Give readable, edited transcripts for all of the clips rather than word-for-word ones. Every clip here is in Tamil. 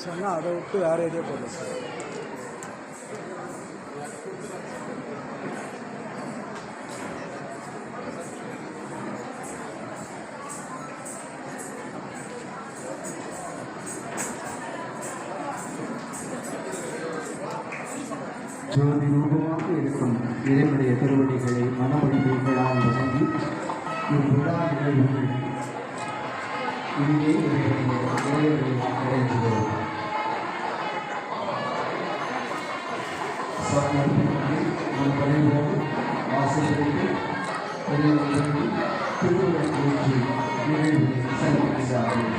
சொன்னால் அதை விட்டு வேறு எதே போடல சார். ஜோதி ரூபமாக இருக்கும் இறைவனுடைய திருவடிகளை மனமொழிகளால் வணங்கி இவ்விழா நிகழ்வுகள் இங்கே இறைவனை அடைந்துள்ளோம். ஒரு பணிவுடன் ஆசிரியர்கள் திருவிழா நிகழ்வு சிறப்பிக்கிறார்கள்.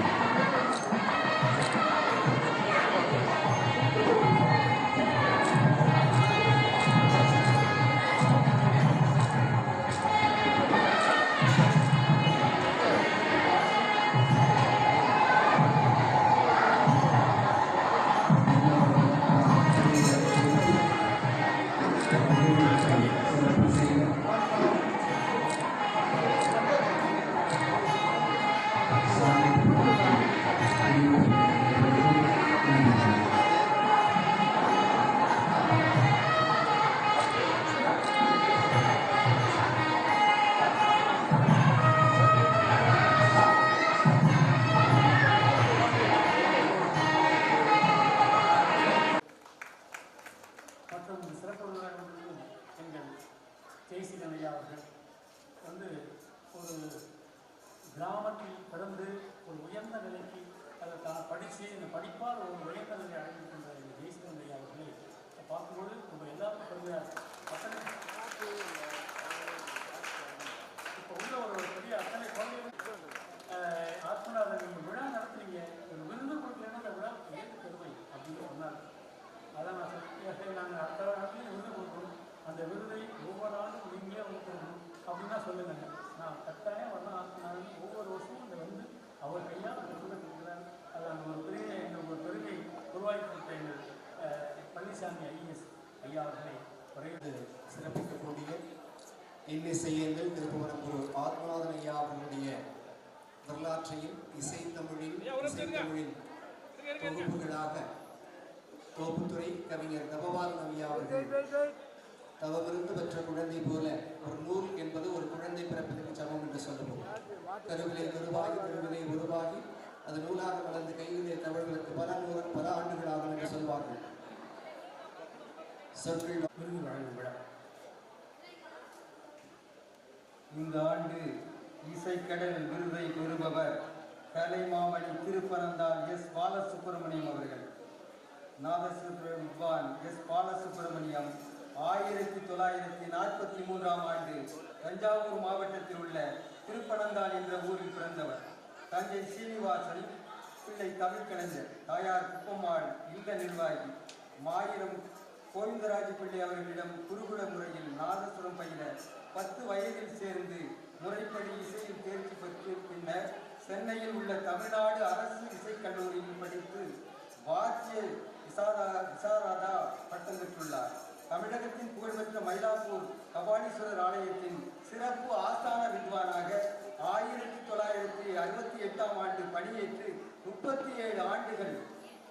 மற்றும் சிறப்பு விருந்தினர்களுக்கும் எங்கள் ஜெய்சீலன் ஐயா அவர்கள் ஒரு கிராமத்தில் பிறந்து ஒரு உயர்ந்த நிலைக்கு அதை தான் படித்து இந்த படிப்பால் ஒரு உயர்ந்த நிலை அடைந்திருக்கின்ற எங்கள் ஜெய்சீலன் ஐயா அவர்களை பார்க்கும்போது நம்ம எல்லாருக்கும் பெருமையாக இப்போ உள்ள ஒரு பெரிய அத்தனை குழந்தைகள் ஆத்மநாதன் நீங்கள் விழா நடத்துறீங்க ஒரு விருந்து கொடுக்கலன்னா அந்த விழா ஏற்று பெருமை அப்படின்னு சொன்னாங்க. அதான் நான் சரி நாங்கள் அடுத்த நாட்டிலையும் விருது கொடுக்கணும், அந்த விருதை ஒவ்வொரு நாளும் நீங்களே கொடுக்கணும் அப்படின்னு தான் சொல்லுங்க. நான் கட்டாயம் வரலாம். நான் ஒவ்வொரு வருஷமும் இந்த அவர் கையால் அந்த விருதை கொடுக்குறேன். அது அந்த ஒரு பெரிய எங்களுக்கு ஒரு பெருமை உருவாக்கி கொடுத்த எங்கள் பழனிசாமி ஐஏஎஸ் ஐயா அவர்களை குறைந்து சிறப்பிக்கக்கூடிய இன்னிசையங்கள் திருப்புவனம் குரு ஆத்மநாதன் ஐயா அவர்களுடைய வரலாற்றையும் இசைத்தமிழின் தொகுப்புகளாக தோப்புத்துறை கவிஞர் தவபாலன் ஐயா அவர்கள் தவமிருந்து பெற்ற குழந்தை போல ஒரு நூல் என்பது ஒரு குழந்தை பிறப்பதற்கு சமம் என்று சொல்லுவோம். கருவிலை உருவாகி அது நூலாக வளர்ந்து கையிலே தமிழர்களுக்கு பல ஆண்டுகளாகும் என்று சொல்வார்கள். சொற்கள் விருது வழங்கும் விழா இந்த ஆண்டு இசைக்கடல் விருதை பெறுபவர் கலைமாமணி திருப்பனந்தாள் எஸ் பாலசுப்பிரமணியம் அவர்கள். நாதஸ்வர வித்வான் எஸ் பாலசுப்பிரமணியம் 1943ஆம் ஆண்டு தஞ்சாவூர் மாவட்டத்தில் உள்ள திருப்பனந்தாள் என்ற ஊரில் பிறந்தவர். தஞ்சை சீனிவாசன் பிள்ளை தமிழ்கலைஞர், தாயார் குப்பம்மாள் இல்ல நிர்வாகி. மாயிரம் கோவிந்தராஜ பிள்ளை அவர்களிடம் குருகுல முறையில் நாதசுரம் பயில 10 வயதில் சேர்ந்து முறைப்படி இசையில் தேர்ச்சி பெற்று பின்னர் சென்னையில் உள்ள தமிழ்நாடு அரசு இசைக்கல்லூரியில் படித்து வாத்திய விசாரதா பட்டம் பெற்றுள்ளார். தமிழகத்தின் புகழ்பெற்ற மயிலாப்பூர் கபாலீஸ்வரர் ஆலயத்தின் சிறப்பு ஆஸ்தான வித்வானாக 1968ஆம் ஆண்டு பணியேற்று 37 ஆண்டுகள்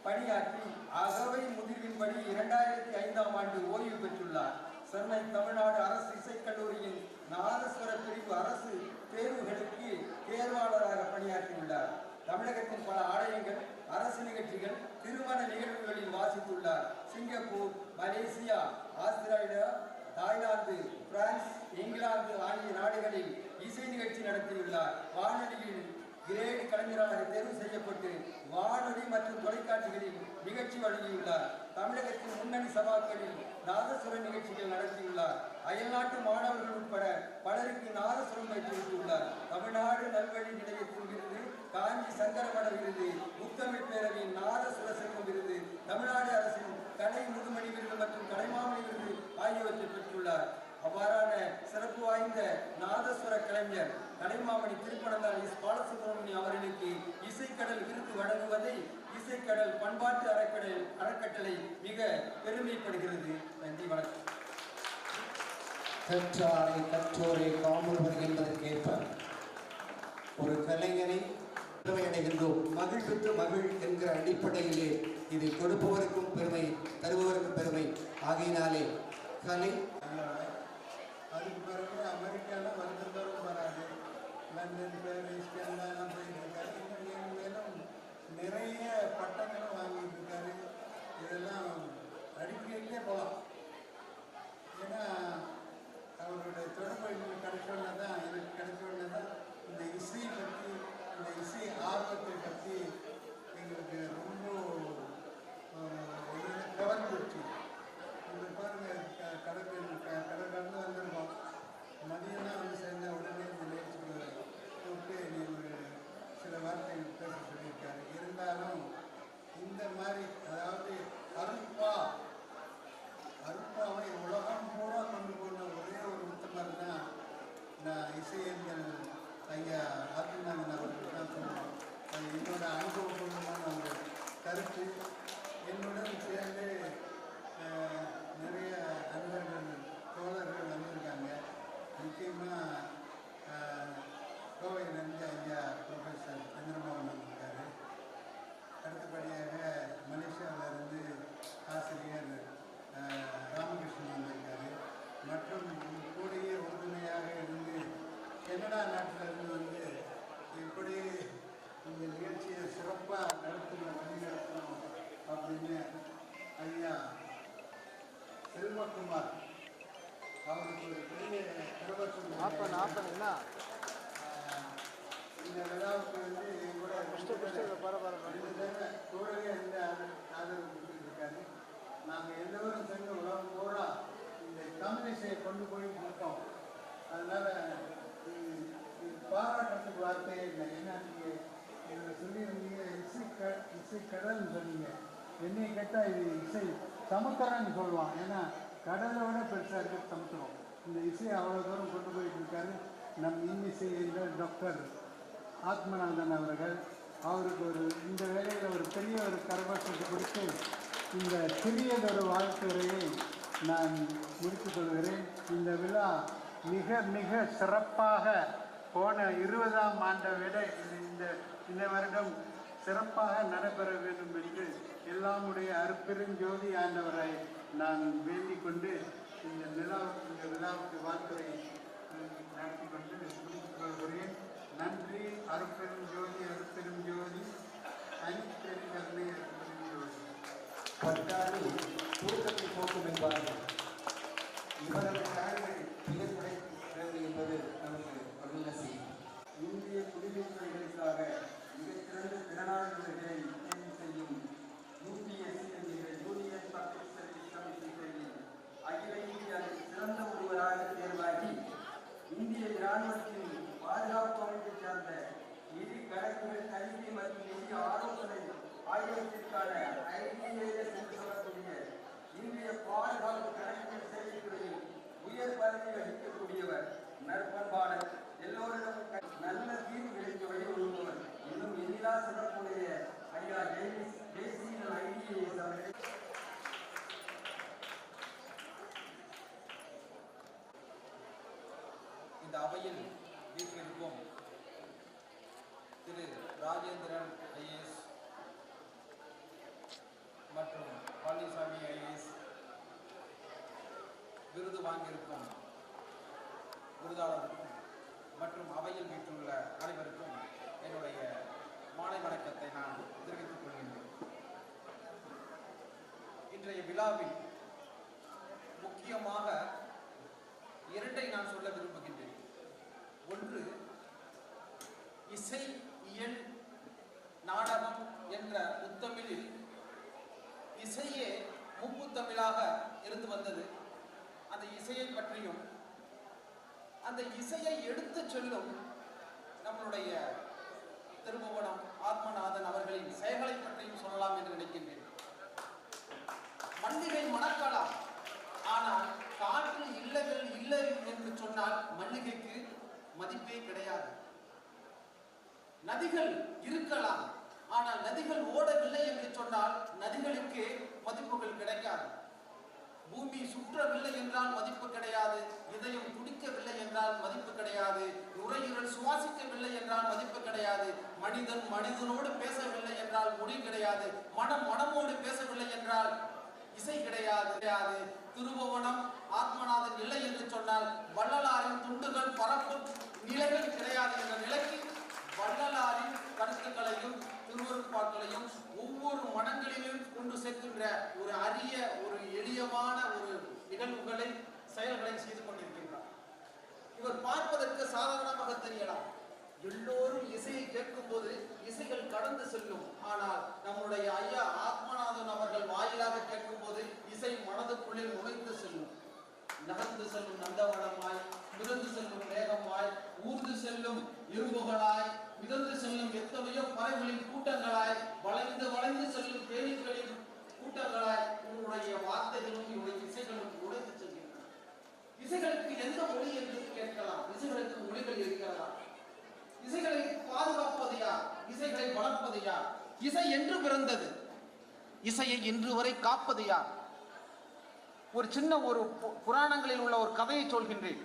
பணியாற்றி அகவை முதிர்வின்படி 2005ஆம் ஆண்டு ஓய்வு பெற்றுள்ளார். சென்னை தமிழ்நாடு அரசு இசைக்கல்லூரியின் நாதஸ்வர பிரிவு அரசு தேர்வுகளுக்கு தேர்வாளராக பணியாற்றியுள்ளார். தமிழகத்தின் பல ஆலயங்கள், அரசு நிகழ்ச்சிகள், திருமண நிகழ்வுகளில் வாசித்துள்ளார். Singapore, Malaysia, Australia, Thailand, France, இங்கிலாந்து ஆகிய நாடுகளில் இசை நிகழ்ச்சி நடத்தியுள்ளார். வானொலியில் கிரேடு கலைஞராக தேர்வு செய்யப்பட்டு வானொலி மற்றும் தொலைக்காட்சிகளில் நிகழ்ச்சி வழங்கியுள்ளார். தமிழகத்தின் முன்னணி சபாக்களில் நாதசுர நிகழ்ச்சிகள் நடத்தியுள்ளார். அயல்நாட்டு மாணவர்கள் உட்பட பலருக்கு நாதசுரம் பயிற்றுவித்துள்ளார். தமிழ்நாடு நல்வழி நிலையத்தின் விருது, காஞ்சி சங்கரமட விருது, முத்தமிழ் பேரவையின் நாதசுர செல்வம் விருது, தமிழ்நாடு அரசின் கலை முதுமணி விருது மற்றும் கலைமாமணி விருது ஆகியவற்றை பெற்றுள்ளார். அவ்வாறான சிறப்பு வாய்ந்த நாதஸ்வர கலைஞர் கலைமாமணி திருப்பனந்தாள் எஸ் பாலசுப்பிரமணியம் அவர்களுக்கு இசைக்கடல் விருது வழங்குவதை இசைக்கடல் பண்பாட்டு அறக்கட்டளை மிக பெருமைப்படுகிறது. நன்றி, வணக்கம். கற்றாரை கற்றோரை காமுறுவர் என்பதற்கேற்ப ஒரு கலைஞரை பெருமை அடைகின்றோம். மகிழ்வித்து மகிழ் என்கிற அடிப்படையிலே இது கொடுப்பவருக்கும் பெருமை, தருபவருக்கும் பெருமை. ஆகையினாலே கலை அதுக்கு பிறகு அமெரிக்காவில் வருடந்தோறும் வராது. லண்டன், பாரிஸ், கனடாலாம் போயிட்டு இருக்காரு. இன்னும் மேலும் நிறைய பட்டங்களும் வாங்கிட்டு இருக்காரு. இதெல்லாம் அடிக்கடியே போகலாம். ஏன்னா அவருடைய தொடர்பு எங்களுக்கு கிடைச்சோடனே தான் இந்த இசையை பற்றி, இந்த இசை ஆர்வத்தை பற்றி எங்களுக்கு ரொம்ப கவர்ந்துருச்சு. இந்த பாருங்க, கடற்கடந்து வந்திருக்கோம். மதியம்லாம் வந்து சேர்ந்த உடனே இந்த நிகழ்ச்சிக்கு கூப்பிட்டு நீ ஒரு சில வார்த்தைகள் பேச சொல்லியிருக்காரு. இருந்தாலும் இந்த மாதிரி, அதாவது அருட்பாவை உலகம் பூரா கொண்டு போன ஒரே ஒரு உத்தமர் தான் நான் இசையறிஞர் ஐயா ஆத்மநாதன் அவர்கள் தான் சொல்லுவோம். அது என்னோட அனுபவபூர்வமான ஒரு கருத்து. என்னுடன் சேர்ந்து நிறைய நண்பர்கள், தோழர்கள் வந்திருக்காங்க. முக்கியமாக கோவையிலேருந்து ஐயா ப்ரொஃபஸர் சந்திரமோகன் வந்திருக்காரு. அடுத்தபடியாக மலேசியாவிலிருந்து ஆசிரியர் ராமகிருஷ்ணன் வந்திருக்காரு. மற்றும் கூடிய உறுதுணையாக இருந்து கனடா நாட்டிலிருந்து வந்து இப்படி இந்த நிகழ்ச்சியை சிறப்பாக வழிநடத்தணும் அப்படின்னு ஐயா செல்வகுமார் அவருக்கு ஒரு பெரிய கரபட்சம். இந்த விழாவுக்கு வந்து கூட கூடவே இருந்து ஆதரவு கொடுத்துருக்காரு. நாங்கள் எல்லோரும் சேர்ந்து உலகம் பூரா இந்த தமிழ் இசையை கொண்டு போய் கொடுத்தோம். அதனால் பாராட்டுறதுக்கு வார்த்தையே இல்லை. ஏன்னா நீங்கள் சொல்லியிருந்தீங்க இசை கடல்னு சொன்னீங்க. என்னையை கேட்டால் இது இசை சமுத்திரம்னு சொல்லுவான். ஏன்னா கடலை விட பெருசாக இருக்கிறது சமுத்திரம். இந்த இசையை அவ்வளோ தூரம் கொண்டு போயிட்டு இருக்காரு நம் இன்னிசை என்ற டாக்டர் ஆத்மநாதன் அவர்கள். அவருக்கு இந்த வேளையில் ஒரு பெரிய ஒரு கரகோஷத்தை கொடுத்து இந்த சிறியதொரு வாழ்த்துறையை நான் முடித்துக் கொள்கிறேன். இந்த விழா மிக மிக சிறப்பாக போன 20ஆம் ஆண்டை விட இந்த வருடம் சிறப்பாக நடைபெற வேண்டும் என்று எல்லாமுடைய அருப்பெருஞ்சோதி ஆண்டவரை நான் வேண்டிக் கொண்டு இந்த விழாவுக்கு வாழ்த்துறை நடத்தி கொண்டு முடித்துக் கொள்கிறேன். நன்றி. அருப்பெருஞ்சோதி அன்பெருங்கருணை அருப்பெருஞ்சோதி. பட்டாணி தூக்கத்தை போக்கும் என்பார்கள். இவரது காரணங்கள் திகழ்வுடைக்கிறது என்பது நமக்கு மகிழ்ந்த செய்தி. இந்திய குடிமைத்துறைகளுக்காக மிகச்சிறந்த திறனாளர்களை தேர்வு செய்யும் UPSC என்கிற யூனியன் பப்ளிக் சர்வீஸ் கமிஷன் அகில இந்திய சிறந்த ஒருவராக தேர்வாகி இந்திய இராணுவத்தின் பாதுகாப்பு அமைப்பை சார்ந்த நிதி கணக்குகள், கல்வி மற்றும் நிதி ஆலோசனை ஆகியவற்றிற்கான IDAS என்று சொல்லக்கூடிய இந்திய பாதுகாப்பு கணக்குகள் சேவைத்துறையில் உயர் பதவி வகிக்கக்கூடியவர், நற்பண்பாளர், எல்லோரிடமும் நல்ல தீர்வு கிடைக்க வழி உள்ளவர், இன்னும் எண்ணிலா சிறப்புடைய ஐயா ஜெய்சீலன் IDAS அவர்கள். இந்த அவையில் வீட்டிற்கும் திரு ராஜேந்திரன் IAS மற்றும் பழனிசாமி IAS விருது வாங்கியிருக்கும் விருதாளருக்கும் மற்றும் அவையில் வீட்டுள்ள அனைவருக்கும் என்னுடைய மாலை வணக்கத்தை நான் தெரிவித்துக் கொள்கின்றேன். இன்றைய விழாவில் முக்கியமாக இரண்டை நான் சொல்ல விரும்புகின்றேன். ஒன்று, இசை இயல் நாடகம் என்ற முத்தமிழில் இசையே முப்புத்தமிழாக இருந்து வந்தது. அந்த இசையை பற்றியும் அந்த இசையை எடுத்து சொல்லும் நம்மளுடைய திருபுவனம் ஆத்மநாதன் அவர்களின் செயல்களை பற்றியும் சொல்லலாம் என்று நினைக்கின்றேன். மல்லிகை மணக்கலாம், ஆனால் காற்று இல்லை என்று சொன்னால் மல்லிகைக்கு மதிப்பே கிடையாது. நதிகள் இருக்கலாம், ஆனால் நதிகள் ஓடவில்லை என்று சொன்னால் நதிகளுக்கு மதிப்புகள் கிடைக்காது. பூமி சுற்றவில்லை என்றால் மதிப்பு கிடையாது. இதயம் துடிக்கவில்லை என்றால் மதிப்பு கிடையாது. நுரையீரல் சுவாசிக்கவில்லை என்றால் மதிப்பு கிடையாது. மனிதன் மனிதனோடு பேசவில்லை என்றால் மொழி கிடையாது. மனம் மனமோடு பேசவில்லை என்றால் இசை கிடையாது. திருபுவனம் ஆத்மநாதன் இல்லை என்று சொன்னால் வள்ளலாரின் துண்டுகள் பரப்பும் நிலைகள் கிடையாது என்ற நிலைக்கு வள்ளலாரின் கருத்துக்களையும் திருவருட்பாக்களையும் ஒவ்வொரு மனங்களிலும் கொண்டு சேர்க்கின்ற ஒரு அரிய ஒரு எளியமான ஒரு நிகழ்வுகளை செயல்களை செய்து கொண்டிருக்கின்றார். இவர் பார்ப்பதற்கு சாதாரணமாக தெரியலாம். எல்லோரும் இசையை கேட்கும் போது இசைகள் கடந்து செல்லும். ஆனால் நம்முடைய ஐயா ஆத்மநாதன் அவர்கள் வாயிலாக கேட்கும் போது இசை மனதுக்குள்ளே நுழைந்து செல்லும். நகர்ந்து செல்லும் நந்தவனமாய், மிதந்து செல்லும் மேகமாய், ஊர்ந்து செல்லும் இரும்புகளாய், மிதந்து செல்லும் எத்தனையோ பறவைகளின் கூட்டங்களாய், வளைந்து வளைந்து செல்லும் தேனீக்களின் கூட்டங்களாய் உங்களுடைய வார்த்தைகளும் இவருடைய இசைகளும் நுழைந்து செல்கின்றன. இசைகளுக்கு எந்த மொழி என்று கேட்கலாம். இசைகளுக்கு மொழிகள் இருக்கிறதா? இசைகளை பாதுகாப்பது யார்? இசைகளை வளர்ப்பது யார்? இசை என்று பிறந்தது, இசையை இன்று வரை காப்பது யார்? ஒரு சின்ன ஒரு புராணங்களில் உள்ள ஒரு கதையை சொல்கின்றேன்.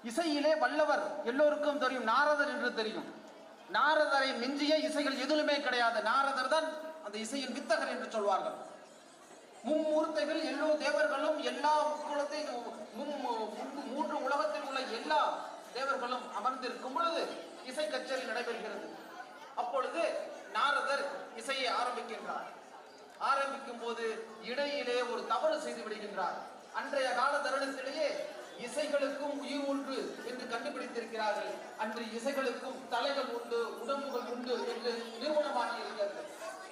இசையிலே வல்லவர் எல்லோருக்கும் தெரியும், நாரதர் என்று தெரியும். நாரதரை மிஞ்சிய இசைகள் எதிலுமே கிடையாது. நாரதர் தான் அந்த இசையின் வித்தகர் என்று சொல்வார்கள். மும்மூர்த்திகள் எல்லோ தேவர்களும் எல்லா குலத்தையும் மூன்று உலகத்தில் உள்ள எல்லா தேவர்களும் அமர்ந்திருக்கும் பொழுது இசை கச்சேரி நடைபெறுகிறது. அப்பொழுது நாரதர் இசையை ஆரம்பிக்கின்றார். ஆரம்பிக்கும் போது இடையிலே ஒரு தவறு செய்து விடுகின்றார். அன்றைய கால தருணத்திலேயே இசைகளுக்கும் உயிர் உண்டு என்று கண்டுபிடித்திருக்கிறார்கள். அன்று இசைகளுக்கும் தலைகள் உண்டு, உடம்புகள் உண்டு என்று நிறுவனமாகி இருக்கிறது.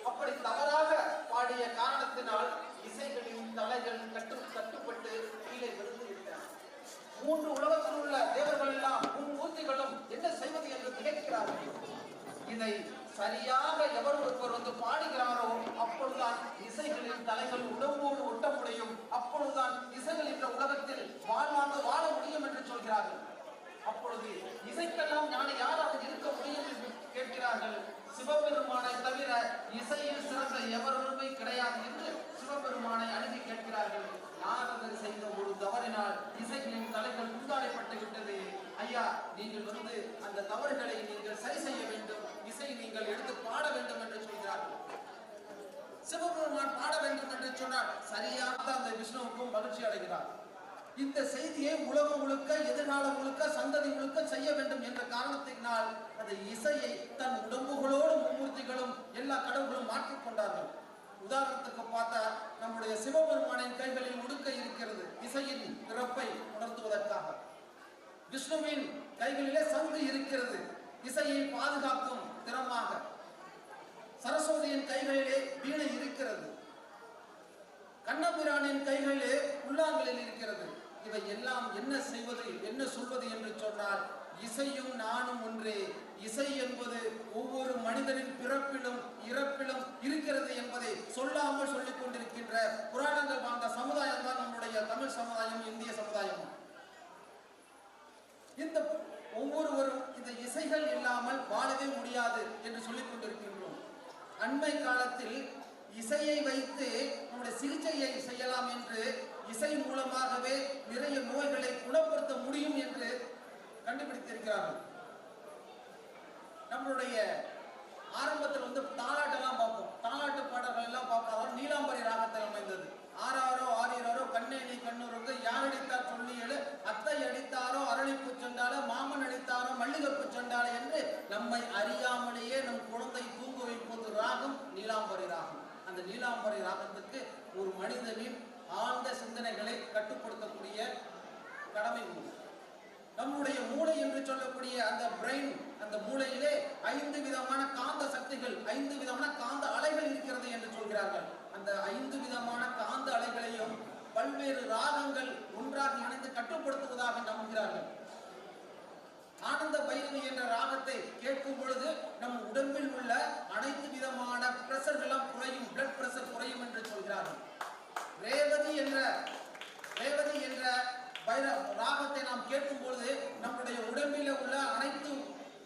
அப்படி தவறாக பாடிய காரணத்தினால் இசைகளின் தலைகள் கட்டுப்பட்டு கீழே விழுந்து விட்டன. மூன்று உலகத்தில் உள்ள தேவர்கள் எல்லாம் மூர்த்திகளும் என்ன செய்வது என்று திகைக்கிறார்கள். இதை சரியாக எவர் ஒருவர் வந்து பாடுகிறாரோ அப்பொழுதுதான் இசைகளின் தலைகள் உடம்போடு ஒட்ட முடியும். அப்பொழுதுதான் இசைகள் என்ற உலகத்தில் வாழ்வாங்க வாழ முடியும் என்று சொல்கிறார்கள். அப்பொழுது இசைக்கெல்லாம் நான் யாராவது இருக்க முடியும் என்று கேட்கிறார்கள். சிவபெருமானை தவிர இசையில் சிறந்த எவருமே கிடையாது என்று சிவபெருமானை அணுகி கேட்கிறார்கள். நாரதர் செய்த ஒரு தவறினால் இசைகளின் தலைகள் துண்டாடப்பட்டு விட்டது. ஐயா, நீங்கள் வந்து அந்த தவறுகளை நீங்கள் சரி செய்ய வேண்டும், இசை நீங்கள் எடுத்து பாட வேண்டும் என்று சொல்கிறார்கள். சிவபெருமான் பாட வேண்டும் என்று சொன்னால் சரியாக அந்த விஷ்ணுவுக்கும் மகிழ்ச்சி அடைகிறார். இந்த செய்தியை உலகம் முழுக்க, எதிர்காலம் முழுக்க, சந்ததி முழுக்க செய்ய வேண்டும் என்ற காரணத்தினால் அந்த இசையை தன் உடம்புகளோடு மும்மூர்த்திகளும் எல்லா கடவுளும் மாற்றிக்கொண்டார்கள். உதாரணத்துக்கு பார்த்தா நம்முடைய சிவபெருமானின் கைகளில் உடுக்க இருக்கிறது, இசையின் பிறப்பை உணர்த்துவதற்காக. விஷ்ணுவின் கைகளிலே சங்கு இருக்கிறது, இசையை பாதுகாக்கும் திறமாக. சரஸ்வதியின் கைகளிலே வீணை இருக்கிறது, கண்ணபிரானின் கைகளிலே புல்லாங்குழல் இருக்கிறது. இவை எல்லாம் என்ன செய்வது, என்ன சொல்வது என்று சொன்னால் இசையும் நானும் ஒன்றே. இசை என்பது ஒவ்வொரு மனிதனின் பிறப்பிலும் இறப்பிலும் இருக்கிறது என்பதை சொல்லாமல் சொல்லிக் கொண்டிருக்கின்ற புராணங்கள் வாழ்ந்த சமுதாயம் தான் நம்முடைய தமிழ் சமுதாயம், இந்திய சமுதாயம். இந்த ஒவ்வொருவரும் இந்த இசைகள் இல்லாமல் வாழவே முடியாது என்று சொல்லிக் கொண்டிருக்கின்றோம். அண்மை காலத்தில் இசையை வைத்து நம்முடைய சிகிச்சையை செய்யலாம் என்று, இசை மூலமாகவே நிறைய நோய்களை குணப்படுத்த முடியும் என்று கண்டுபிடித்திருக்கிறார்கள். நம்மளுடைய ஆரம்பத்தில் வந்து தாலாட்டெல்லாம் பார்ப்போம், தாலாட்டு பாடல்கள் எல்லாம் பார்ப்போம். நீலாம்பரி ராகத்தில் அமைந்தது. ஆறாரோ ஆறீரோ கண்ணேணி கண்ணூருக்கு யார் அடித்தார் சொல்லியேழு, அத்தை அடித்தாரோ அரளிப்பு சென்றாலோ, மாமன் அடித்தாரோ மல்லிகைப்பு சென்றாலோ என்று நம்மை அறியாமலேயே நம் குழந்தை தூங்க வைப்பது ராகம் நீலாம்பரி ராகம். அந்த நீலாம்பரி ராகத்துக்கு ஒரு மனிதனின் ஆழ்ந்த சிந்தனைகளை கட்டுப்படுத்தக்கூடிய கடமை உண்டு. நம்முடைய மூளை என்று சொல்லக்கூடிய அந்த பிரெயின், அந்த மூளையிலே 5 விதமான காந்த சக்திகள், 5 விதமான காந்த அலைகள் இருக்கிறது என்று சொல்கிறார்கள். அந்த 5 விதமான காந்த அலைகளையும் பல்வேறு ராகங்கள் ஒன்றாக இணைந்து கட்டுப்படுத்துவதாக நம்புகிறார்கள். ஆனந்த பைரவி என்ற ராகத்தை கேட்கும் பொழுது நம் உடம்பில் உள்ள அனைத்து விதமான பிரஷர்களும் குறையும், பிளட் பிரஷர் குறையும் என்று சொல்கிறார்கள். ரேவதி என்ற ராகத்தை நாம் கேட்கும் பொழுது நம்முடைய உடம்பில் உள்ள அனைத்து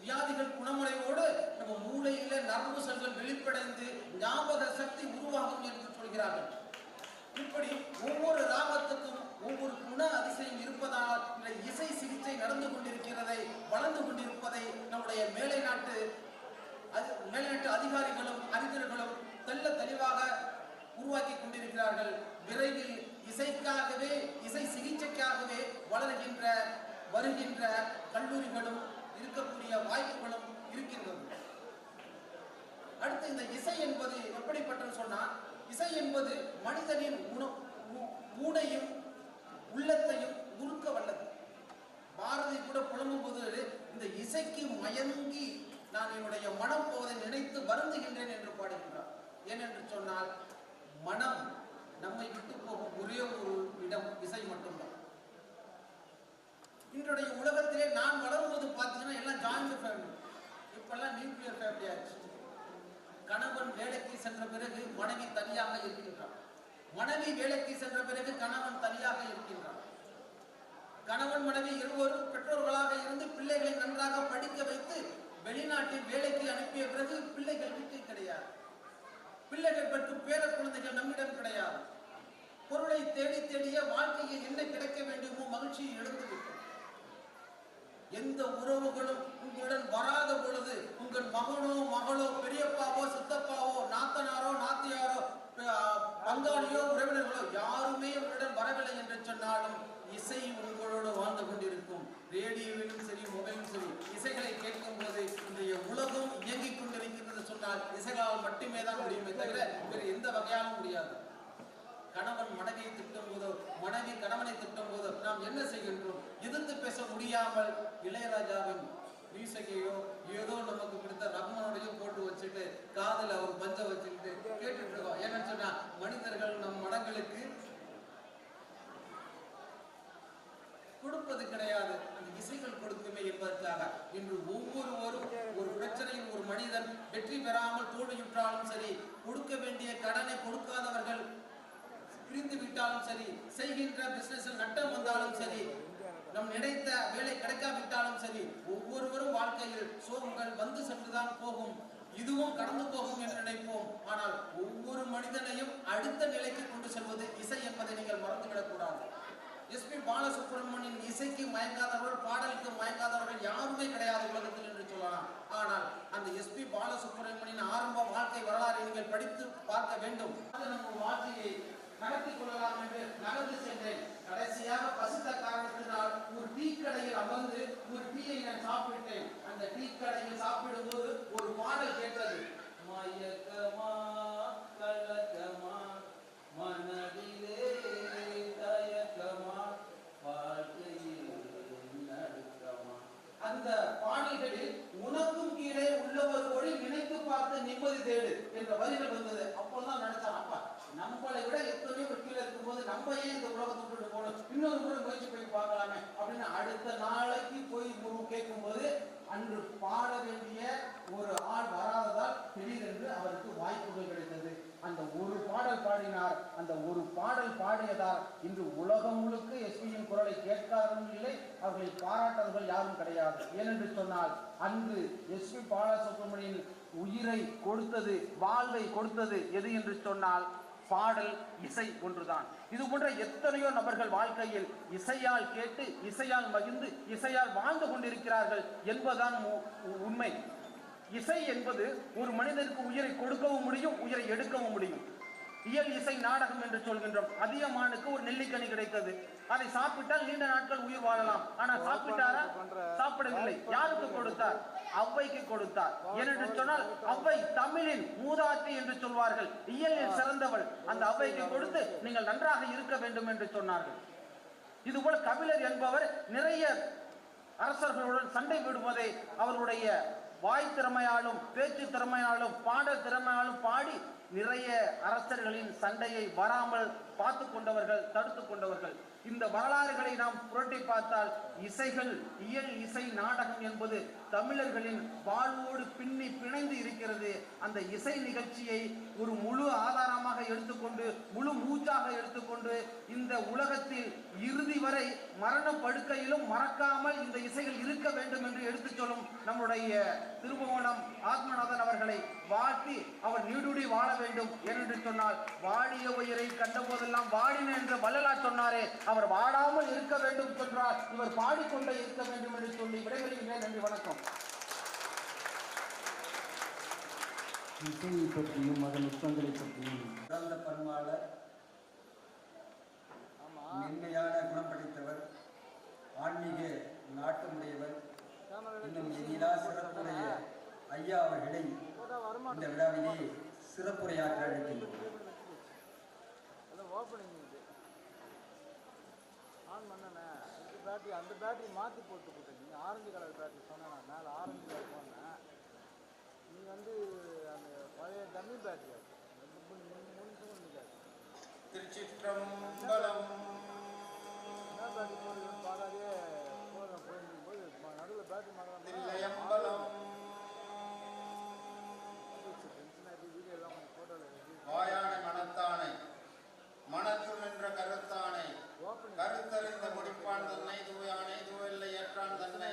வியாதிகள் குணமடைவோடு நம்ம மூளையில நரம்பு செல்கள் வெளிப்படைந்து ஞாபக சக்தி உருவாகும் என்று சொல்கிறார்கள். இப்படி ஒவ்வொரு ராகத்துக்கும் ஒவ்வொரு குண அதிசயம் இருப்பதால் இந்த இசை சிகிச்சை நடந்து கொண்டிருக்கிறதை, வளர்ந்து கொண்டிருப்பதை நம்முடைய நம்முடைய மேலைநாட்டு அதிகாரிகளும் அறிஞர்களும் தெல்ல தெளிவாக உருவாக்கி கொண்டிருக்கிறார்கள். விரைவில் இசைக்காகவே, இசை சிகிச்சைக்காகவே வருகின்ற கல்லூரிகளும் இருக்கக்கூடிய வாய்ப்புகளும் இருக்கின்றது. அடுத்து இந்த இசை என்பது எப்படிப்பட்டது சொன்னா, இசை என்பது மனிதனின் மூளையும் உள்ளத்தையும் உருக்க வல்லது. பாரதி கூட புலம்பும் போது இந்த இசைக்கு மயங்கி நான் என்னுடைய மனம் போவதை நினைத்து வருந்துகின்றேன் என்று பாடுகின்றார். ஏனென்று சொன்னால் மனம் நம்மை விட்டு போகும் ஒரே ஒரு இடம் இசை மட்டும்தான். இன்றைய உலகத்திலே நான் வளரும்போது பார்த்தீங்கன்னா எல்லாம் ஜாயிண்ட் ஃபேமிலி, இப்பெல்லாம் நியூக்ளியர் ஃபேமிலி ஆச்சு. கணவன் வேலைக்கு சென்ற பிறகு மனைவி தனியாக இருக்கின்றார், மனைவி வேலைக்கு சென்ற பிறகு கணவன் தனியாக இருக்கின்றார். கணவன் மனைவி இருவரும் பெற்றோர்களாக இருந்து பிள்ளைகளை நன்றாக படிக்க வைத்து வெளிநாட்டில் வேலைக்கு அனுப்பிய பிறகு பிள்ளைகள் வீட்டில் கிடையாது. பிள்ளைகள் பெற்று பேர குழந்தைகள் நம்மிடம் கிடையாது. பொருளை தேடி தேடிய வாழ்க்கையில் என்ன கிடைக்க வேண்டுமோ மகிழ்ச்சியை இழந்துவிட்டோம். எந்த உறவுகளும் உங்களுடன் வராத பொழுது உங்கள் மகனோ மகளோ பெரியப்பாவோ சித்தப்பாவோ நாத்தனாரோ நாத்தியாரோ பங்காளியோ உறவினர்களோ யாருமே உங்களுடன் வரவில்லை என்று சொன்னாலும் இசை உங்களோடு வாழ்ந்து கொண்டிருக்கும். ரேடியோவிலும் சரி மொபைலும் சரி இசைகளை கேட்கும் போது இன்றைய உலகம் இயங்கிக் கொண்டிருக்கிறது சொன்னால் இசைகளால் மட்டுமே தான் முடியுமே தவிர வேறு எந்த வகையாலும் முடியாது. கணவன் மனைவியை திட்டும் போதோ மனைவி கணவனை திட்டும் போதோ நாம் என்ன செய்கின்றோம்? எதிர்த்து பேச முடியாமல் இளையராஜாவின் மியூசிக்கையோ ஏதோ நமக்கு பிடித்த ரஹ்மானோடையோ போட்டு வச்சுட்டு காதல ஒரு பஞ்ச வச்சுக்கிட்டு கேட்டுட்டு இருக்கோம். ஏன்னு சொன்னா மனிதர்கள் நம் மனங்களுக்கு கொடுப்பது கிடையாது, அந்த இசைகள் கொடுக்குமே என்பதற்காக இன்று ஒவ்வொருவரும் ஒரு பிரச்சனையில் ஒரு மனிதன் வெற்றி பெறாமல் தோல்வியுற்றாலும் சரி, கொடுக்க வேண்டிய கடனை கொடுக்காதவர்கள் பிரிந்து விட்டாலும் சரி, செய்கின்ற பிசினஸில் நட்டம் வந்தாலும் சரி, நம் நினைத்த வேலை கிடைக்காவிட்டாலும் சரி, ஒவ்வொருவரும் வாழ்க்கையில் சோகங்கள் வந்து சென்றுதான் போகும். இதுவும் கடந்து போகும் என்று நினைப்போம். ஆனால் ஒவ்வொரு மனிதனையும் அடுத்த நிலைக்கு கொண்டு செல்வது இசை என்பதை நீங்கள் மறந்துவிடக் கூடாது. எஸ்பி பாலசுப்ரமணியன் இசைக்கு மயங்காதவர்கள், பாடலுக்கு மயங்காதவர்கள் யாருமே கிடையாது உலகத்தில் என்று சொல்லலாம். ஆனால் அந்த எஸ்பி பாலசுப்ரமணியன் ஆரம்ப வாழ்க்கை வரலாறு நீங்கள் படித்து பார்க்க வேண்டும். அது நம்ம வாழ்க்கையை நடத்திக் கொள்ளலாம் என்று நகர்ந்து சென்றேன். கடைசியாக பசித்த காரணத்தினால் ஒரு டீ கடையில் அமர்ந்து ஒரு டீயை நான் சாப்பிட்டேன். அந்த டீ கடையில் சாப்பிடும் போது ஒரு பாடல் கேட்டது. மயக்கமா கலக்கமா மனதிலே தயக்கமா வாழ்க்கையில் நடுக்கமா. அந்த பாடல்களில் உனக்கும் கீழே உள்ளவரோடு நினைத்து பார்த்து நிம்மதி தேடு என்ற வரிகள் வந்தது. அப்போதான் நினைச்சான், அப்பா நம்மளை விட எத்தனையோ கீழே இருக்கும்போது நம்ம ஏன் இந்த உலகத்துக்கு போகணும், இன்னொரு முறை முயற்சி பண்ணி பார்க்கலாமே அப்படின்னு அடுத்த நாளைக்கு போய் குரு கேட்கும் போது அன்று பாட வேண்டிய ஒரு ஆள் வராததால் திடீரென்று அவருக்கு வாய்ப்புகள் கிடைத்தது. அந்த ஒரு பாடல் பாடினார். அந்த ஒரு பாடல் பாடியதால் இன்று உலகம் முழுக்க எஸ்பியின் குரலை கேட்காதவர்கள் இல்லை, அவர்களை பாராட்டவர்கள் யாரும் கிடையாது. ஏனென்று சொன்னால் அன்று எஸ்பி பாலசுப்ரமணியன் உயிரை கொடுத்தது, வாழ்வை கொடுத்தது எது என்று சொன்னால் பாடல், இசை ஒன்றுதான். இது போன்ற எத்தனையோ நபர்கள் வாழ்க்கையில் இசையால் கேட்டு இசையால் மகிழ்ந்து இசையால் வாழ்ந்து கொண்டிருக்கிறார்கள் என்பதுதான் உண்மை. இசை என்பது ஒரு மனிதனுக்கு உயிரை கொடுக்கவும் முடியும், உயிரை எடுக்கவும் முடியும். இயல் இசை நாடகம் என்று சொல்கின்றோம். அதிகமானுக்கு ஒரு நெல்லிக்கனி கிடைத்தது, அதை சாப்பிட்டால் நீண்ட நாட்கள் உயிர் வாழலாம். ஆனால் சாப்பிட்டாரா? சாப்பிடவில்லை. யாருக்கு கொடுத்தார்? ஔவைக்கு கொடுத்தார். ஏனென்று சொன்னால் ஔவை தமிழின் மூதாட்டி என்று சொல்வார்கள், இயலில் சிறந்தவள். அந்த ஔவைக்கு கொடுத்து நீங்கள் நன்றாக இருக்க வேண்டும் என்று சொன்னார்கள். இதுபோல கபிலர் என்பவர் நிறைய அரசர்களுடன் சண்டை விடுவதை அவருடைய வாய் திறமையாலும் பேச்சு திறமையாலும் பாடல் திறமையாலும் பாடி நிறைய அரசர்களின் சண்டையை வராமல் பார்த்து கொண்டவர்கள், தடுத்து கொண்டவர்கள். இந்த வரலாறுகளை நாம் புரட்டி பார்த்தால் இசைகள், இயல் இசை நாடகம் என்பது தமிழர்களின் வாழ்வோடு பின்னி பிணைந்து இருக்கிறது. அந்த இசை நிகழ்ச்சியை ஒரு முழு ஆதாரமாக எடுத்துக்கொண்டு, முழு மூச்சாக எடுத்துக்கொண்டு இந்த உலகத்தில் இறுதி வரை மரண படுக்கையிலும் மறக்காமல் இந்த இசைகள் இருக்க வேண்டும் என்று எடுத்துச் சொல்லும் நம்முடைய திருபுவனம் ஆத்மநாதன் அவர்களை வாழ்த்தி அவர் நீடுடி வாழ வேண்டும். ஏனென்று சொன்னால் வாடிய உயிரை கண்ட போதெல்லாம் வாடின என்று வள்ளலார் சொன்னாரே, அவர் வாடாமல் இருக்க வேண்டும் என்றால் இவர் பாடிக்கொண்டே இருக்க வேண்டும் என்று சொல்லி விடைபெறுகிறேன். நன்றி, வணக்கம். இசையை பற்றியும் மத நுட்பங்களை பற்றியும் சிறந்த பண்பாளர், மென்மையான குணம் படைத்தவர், ஆன்மீக நாட்டமுடையவர், இன்னும் எண்ணிலா சிறப்புடைய ஐயா அவர்களை இந்த விழாவிலே சிறப்புரையாற்ற அழைக்கின்றோம். ஆன் பண்ணண்ணே இந்த பேட்டரி அந்த பேட்டரி மாற்றி போட்டு கொடுத்தேன். நீங்கள் ஆரஞ்சு கலர் பேட்டரி சொன்னேன், மேலே ஆரஞ்சு கலர் போனேன். நீ வந்து அந்த பழைய டம்மி பேட்டரி திருச்சிற்றம்பலம். என்ன பேட்டரி போடுறதுன்னு பார்க்காதே போய் நடுவில் பேட்டரி தில்லையம்பலம். வீடியோ எல்லாம் கொஞ்சம் ஃபோட்டோவில் வாயானை மனத்தானை மனத்தும் என்ற கருத்தானை கருத்தறிந்த முடிப்பான் தன்னை தூயானை தூவெல்லை ஏற்றான் தன்னை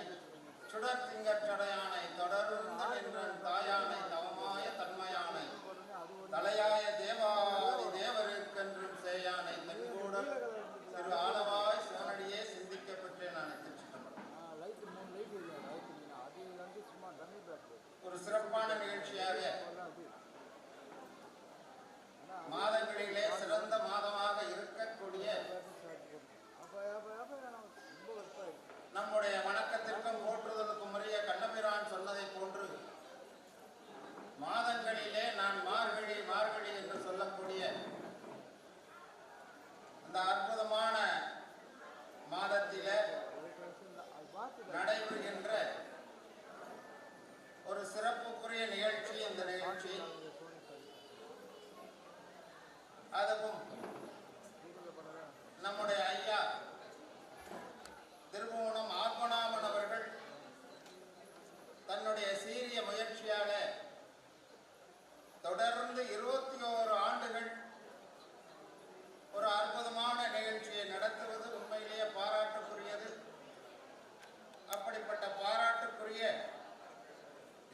சுடர் திங்கற்றடையானை தொடர்ந்து நின்றன் தாயானை தவமாய தன்மையானை தலையாய தேவாதி தேவருக்கென்றும் சேயானை தென்கூடல் திரு ஆலவாய் சிவனடியே சிந்திக்கப்பட்டேன். நான் லைட்டு 3 லைட் இல்லை லைட்டு அது வந்து சும்மா டம்மி பேட்டரி. ஒரு சிறப்பான நிகழ்ச்சியாக மாதங்களிலே சிறந்த மாதமாக இருக்கக்கூடிய நம்முடைய வணக்கத்திற்கும் போற்றுதலுக்கும் உரிய கண்ணபிரான் சொன்னதை போன்று மாதங்களிலே நான் மார்கழி மார்கழி என்று சொல்லக்கூடிய அந்த அற்புதமான மாதத்திலே நடைபெறுகின்ற ஒரு சிறப்புக்குரிய நிகழ்ச்சி இந்த நிகழ்ச்சி. அதுவும் நம்முடைய ஐயா திருபுவனம் ஆத்மநாபன் அவர்கள் தன்னுடைய சீரிய முயற்சியால தொடர்ந்து 21 ஆண்டுகள் ஒரு அற்புதமான நிகழ்ச்சியை நடத்துவது உண்மையிலேயே பாராட்டுக்குரியது. அப்படிப்பட்ட பாராட்டுக்குரிய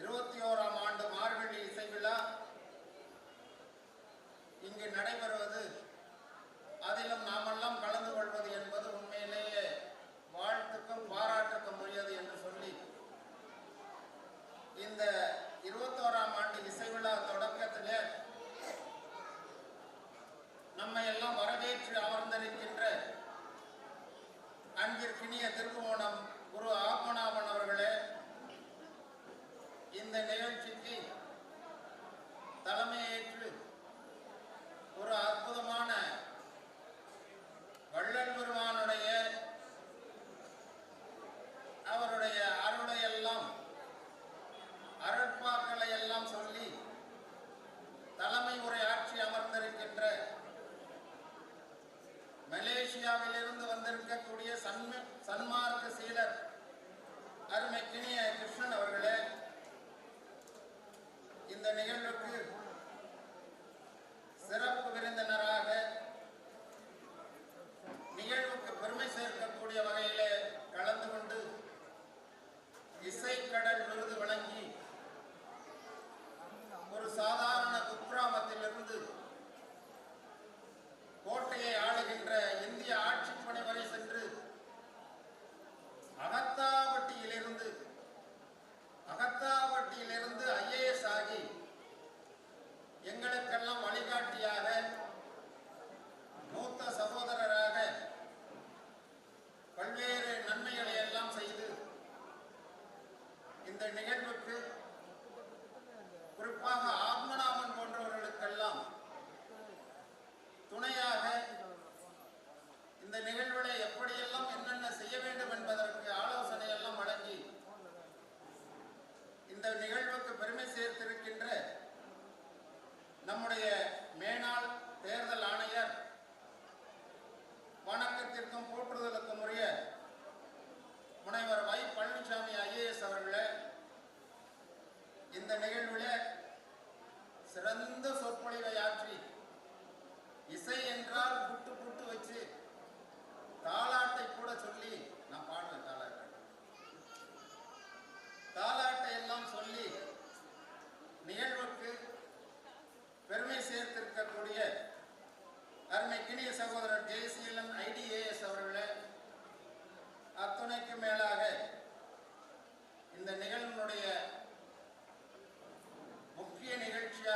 21ஆம் ஆண்டு மார்கழி இசை விழா இங்கு நடைபெறுவது, அதிலும் நாமெல்லாம் கலந்து கொள்வது என்பது உண்மையிலேயே வாழ்த்துக்கும் பாராட்டுக்கும் உரியது என்று சொல்லி இந்த 21ஆம் ஆண்டு இசை விழா தொடக்கத்திலே நம்மை எல்லாம் வரவேற்று அமர்ந்திருக்கின்ற அன்பிற்கினிய திருப்புவனம் குரு ஆத்மநாபன் அவர்களே, இந்த நிகழ்ச்சிக்கு தலைமையேற்று ஒரு அற்புதமான வள்ளல் பெருமானுடைய அவருடைய அருளையெல்லாம் அருட்பாக்களை எல்லாம் சொல்லி தலைமை உரையாற்றி அமர்ந்திருக்கின்ற மலேசியாவிலிருந்து வந்திருக்கக்கூடிய சன்மார்க்க சீலர் அருமைக்கினிய கிருஷ்ணன் அவர்களே, இந்த நிகழ்வுக்கு சிறப்பு விருந்தினராக நிகழ்வுக்கு பெருமை சேர்க்கக்கூடிய வகையிலே கலந்து கொண்டு இசைக்கடல் விருது வழங்கி ஒரு சாதாரண குக்கிராமத்திலிருந்து கோட்டையை ஆளுகின்ற இந்திய ஆட்சிப்பணி வரை சென்று அகத்தாவட்டியிலிருந்து IAS ஆகி எங்களுக்கெல்லாம் வழிகாட்டியாக மூத்த சகோதரராக பல்வேறு நன்மைகளை எல்லாம் செய்து இந்த நிகழ்வுக்கு குறிப்பாக ஆத்மநாபன் போன்றவர்களுக்கெல்லாம் துணையாக இந்த நிகழ்வுகளை எப்படியெல்லாம் என்னென்ன செய்ய வேண்டும் என்பதற்கு ஆலோசனை எல்லாம் வழங்கி இந்த நிகழ்வுக்கு பெருமை சேர்த்திருக்கின்ற நம்முடைய மேனாள் தேர்தல் ஆணையர், வணக்கத்திற்கும் போற்றுதலுக்கும் உரிய முனைவர் வை பழனிசாமி IAS அவர்களே, இந்த நிகழ்விலே சிறந்த சொற்பொழிவை ஆற்றி இசை என்றால் புட்டு புட்டு வச்சு தாலாட்டை கூட சொல்லி, நான் பாடுவேன் தாலாட்டை எல்லாம் சொல்லி நிகழ்வுக்கு பெருமை சேர்த்திருக்கக்கூடிய அருமைக்கினிய சகோதரர் ஜெயசீலன் IDAS அவர்களே, அத்துணைக்கு மேலாக இந்த நிகழ்வினுடைய முக்கிய நிகழ்ச்சியாக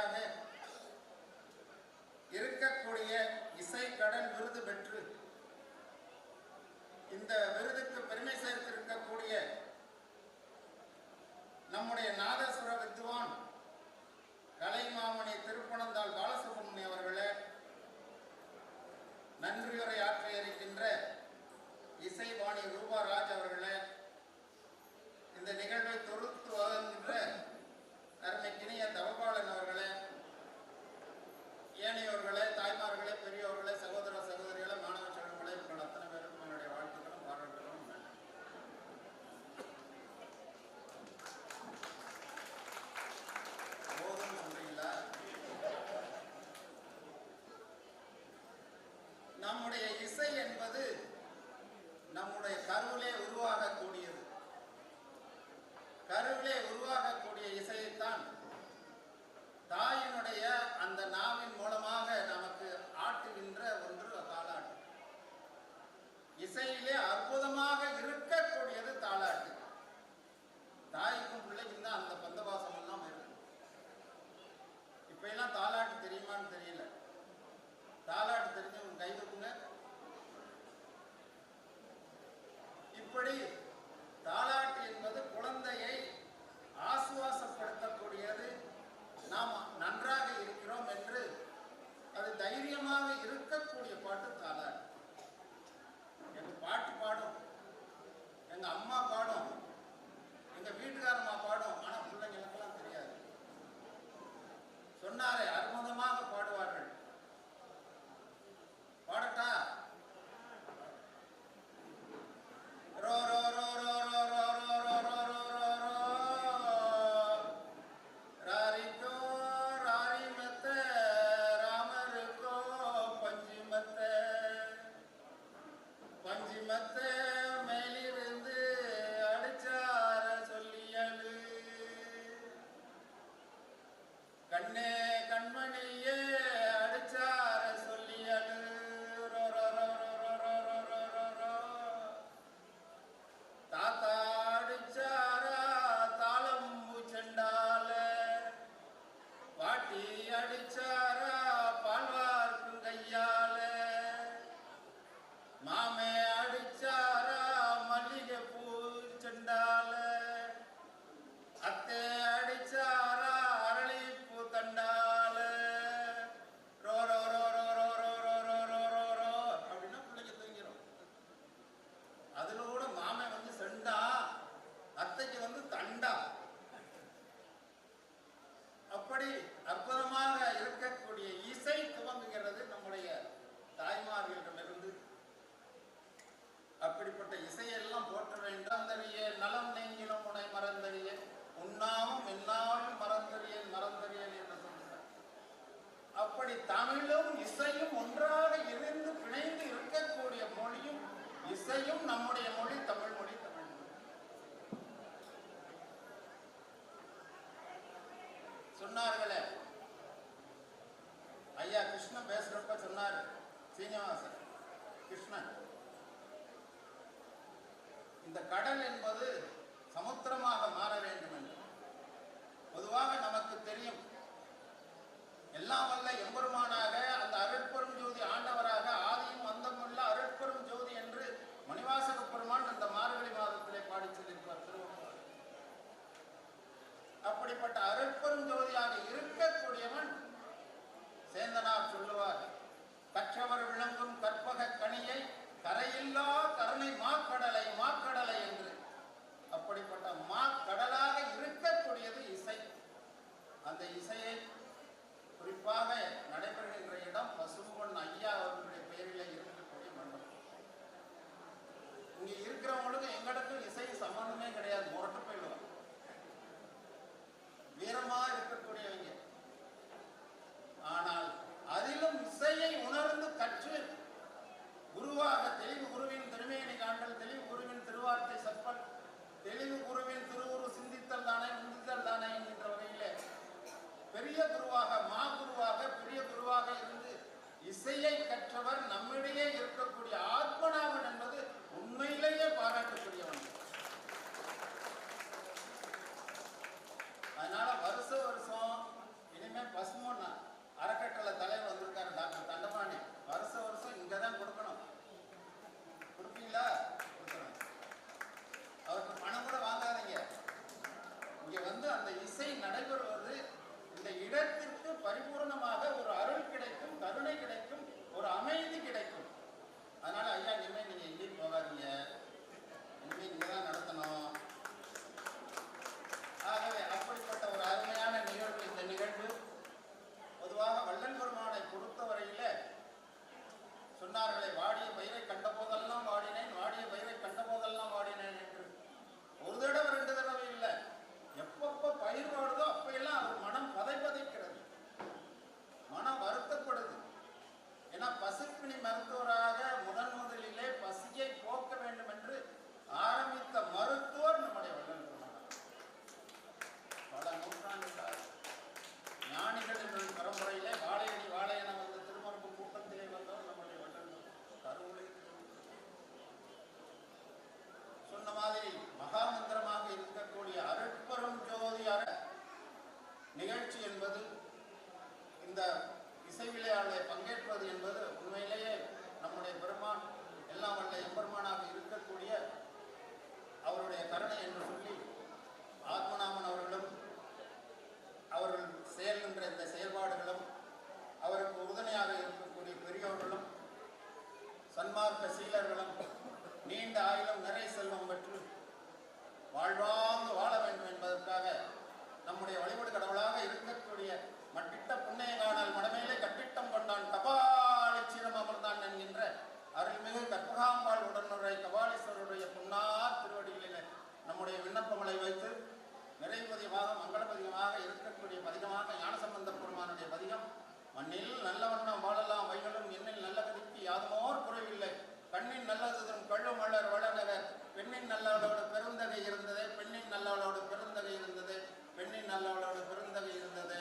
அப்படி தமிழும் இசையும் ஒன்றாக இணைந்து பிணைந்து இருக்கக்கூடிய மொழியும் இசையும் நம்முடைய மொழி தமிழ் மொழி. தமிழ் மொழி சொன்னார்களே ஐயா கிருஷ்ணன் பேசுறப்ப சொன்னார், சீனிவாசன் கிருஷ்ணன், இந்த கடல் என்பது சமுத்திரமாக மாற வேண்டும் என்று. பொதுவாக நமக்கு தெரியும், எல்லாம் வல்ல எம்பெருமானாக அந்த அருட்பெரும் ஜோதி ஆண்டவராக ஆதியும் அந்தமுள்ள அருட்பெரும் ஜோதி என்று மணிவாசக பெருமான் அந்த மார்கழி மாதத்திலே பாடி சொல்லியிருப்பார் திருவள்ளுவர். அப்படிப்பட்ட அருட்பெரும் ஜோதியாக இருக்கக்கூடியவன் சேந்தனார் சொல்லுவார், கற்றவர் விளங்கும் கற்பக கனியை கரையில்லா கருணை மாக்கடலை மாக்கடலை என்று. அப்படிப்பட்ட மாக்கடலாக இருக்கக்கூடியது இசை. அந்த இசையை குறிப்பாக நடைபெறுகின்ற இடம் பசும்பொன் ஐயா அவர்களுடைய பெயரிலே இருக்கக்கூடிய மண்டபம். இங்க இருக்கிறவங்களுக்கு எங்களுக்கும் இசை சம்பந்தமே கிடையாது, முரட்டு போயிடுவாங்க. வீரமா இருக்கக்கூடியவங்க, ஆனால் அதிலும் இசையை உணர்ந்து கற்று குருவாக தெளிவு குருவின் திருமேனி காண்டல், தெளிவு குருவின் திருவார்த்தை சப்பல், தெளிவு குருவின் திருவுரு சிந்தித்தல் தானே உந்தித்தல் தானே என்கின்ற வகையிலே பெரிய குருவாக மா குருவாக பெரிய குருவாக இருந்து இசையை கற்றவர் நம்மிடையே இருக்கக்கூடிய ஆத்மநாபன் என்பது உண்மையிலேயே பாராட்டக்கூடியவன். அதனால வருஷம் இனிமே பசுமொன்னா அறக்கட்டளை தலைவர் வந்திருக்காரு டாக்டர் தண்டபாணி. வருஷம் இங்கதான் கொடுக்கணும். கொடுப்பீங்களா? கொடுக்கணும். அவருக்கு பணம் கூட வாங்காதீங்க. இங்க வந்து அந்த இசை நடைபெறுவது இந்த இடத்திற்கு பரிபூர்ணமாக ஒரு அருள் கிடைக்கும், கருணை கிடைக்கும், ஒரு அமைதி கிடைக்கும். அதனால ஐயா இனிமே நீங்க எங்கேயும் போகாதீங்க, இனிமே இங்கதான் நடத்தணும். ஆகவே அப்படிப்பட்ட ஒரு அருமையான நிகழ்வு இந்த நிகழ்வு. பொதுவாக வள்ளல் பெருமானை பொறுத்தவரையில சொன்னார்களே, வாடிய பயிரை கண்ட போதெல்லாம் வாடினேன், வாடிய பயிரை கண்ட போதெல்லாம் வாடினேன் என்று. ஒரு தடவை ரெண்டு தடவை இல்லை, எப்பப்ப பயிர் வாடுதோ அப்பெல்லாம் அவர் மனம் பதைக்கிறது, மனம் வருத்தப்படுது. ஏன்னா பசுப்பிணி மருத்துவராக முதலிலே பசியை போக்க வேண்டும் என்று ஆரம்பித்த மருத்துவர் நம்முடைய வள்ளல் பெருமான். பல நூற்றாண்டுகளாக ஞானிகள் என்ற பரம்பரையிலே வாழையடி வாழையென வந்த திருமருப்பு கூட்டத்திலே வந்தவர் நம்முடைய வள்ளல் கருவுளை. சொன்ன மாதிரி மகாமந்திரமாக இருக்கக்கூடிய அருட்பெரும் ஜோதி நிகழ்ச்சி என்பது, இந்த இசை விளையாடலை பங்கேற்பது என்பது உண்மையிலேயே நம்முடைய பெருமான் எல்லாம் வல்ல எம்பெருமானாக இருக்கக்கூடிய அவருடைய கருணை என்று சொல்லி ஆத்மநாமன் அவர்களும் அவர்கள் செயல்கின்ற இந்த செயல்பாடுகளும் அவருக்கு உறுதுணையாக இருக்கக்கூடிய பெரியோர்களும் சன்மார்க்க சீலர்களும் நீண்ட ஆயுளும் நிறை செல்வம் பெற்று வாழ்வாங்கு வாழ வேண்டும் என்பதற்காக நம்முடைய வழிபாடு கடவுளாக இருக்கக்கூடிய மட்டிட்ட புண்ணிய காணல் மடமேலே கட்டிட்டம் கொண்டான் கபாலி சீரம் அமர்ந்தான் என்கின்ற அருள்மிகு கற்பகாம்பாள் உடனுரை கபாலீஸ்வரருடைய புன்னார் திருவடிகளிலே நம்முடைய விண்ணப்பங்களை வைத்து நிறைபதிகமாக மங்களபதிகமாக இருக்கக்கூடிய பதிகமாக ஞானசம்பந்த பெருமானுடைய பதிகம், மண்ணில் நல்ல வண்ணம் வாழலாம் வைகளும் எண்ணில் நல்ல கதிக்கு யாதுமோர் குறைவில்லை, கண்ணின் நல்லதும் கள்ளும் மலர் வளநகர், பெண்ணின் நல்லவளோடு பெருந்தகை இருந்தது, பெண்ணின் நல்லவளோடு பெருந்தகை இருந்தது, பெண்ணின் நல்லவளோடு பெருந்தகை இருந்தது.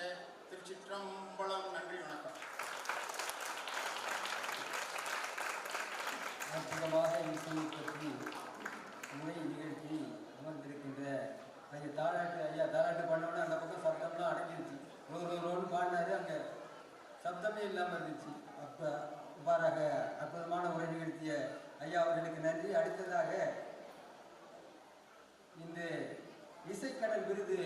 திருச்சிற்றம்பலம். நன்றி, வணக்கம். அற்புதமாக இசையை பற்றி முறை நிகழ்ச்சி அமர்ந்திருக்கின்ற தாராட்டு ஐயா தாராட்டு பண்ணோன்னே அந்த பக்கம் சப்தம்லாம் அடங்கிருச்சு. ரோடு பாடினாரு, அங்கே சப்தமே இல்லாமல் இருந்துச்சு. அப்போ இவ்வாறாக அற்புதமான உரை நிகழ்த்திய ஐயா அவர்களுக்கு நன்றி. அடுத்ததாக இந்த இசைக்கடல் விருது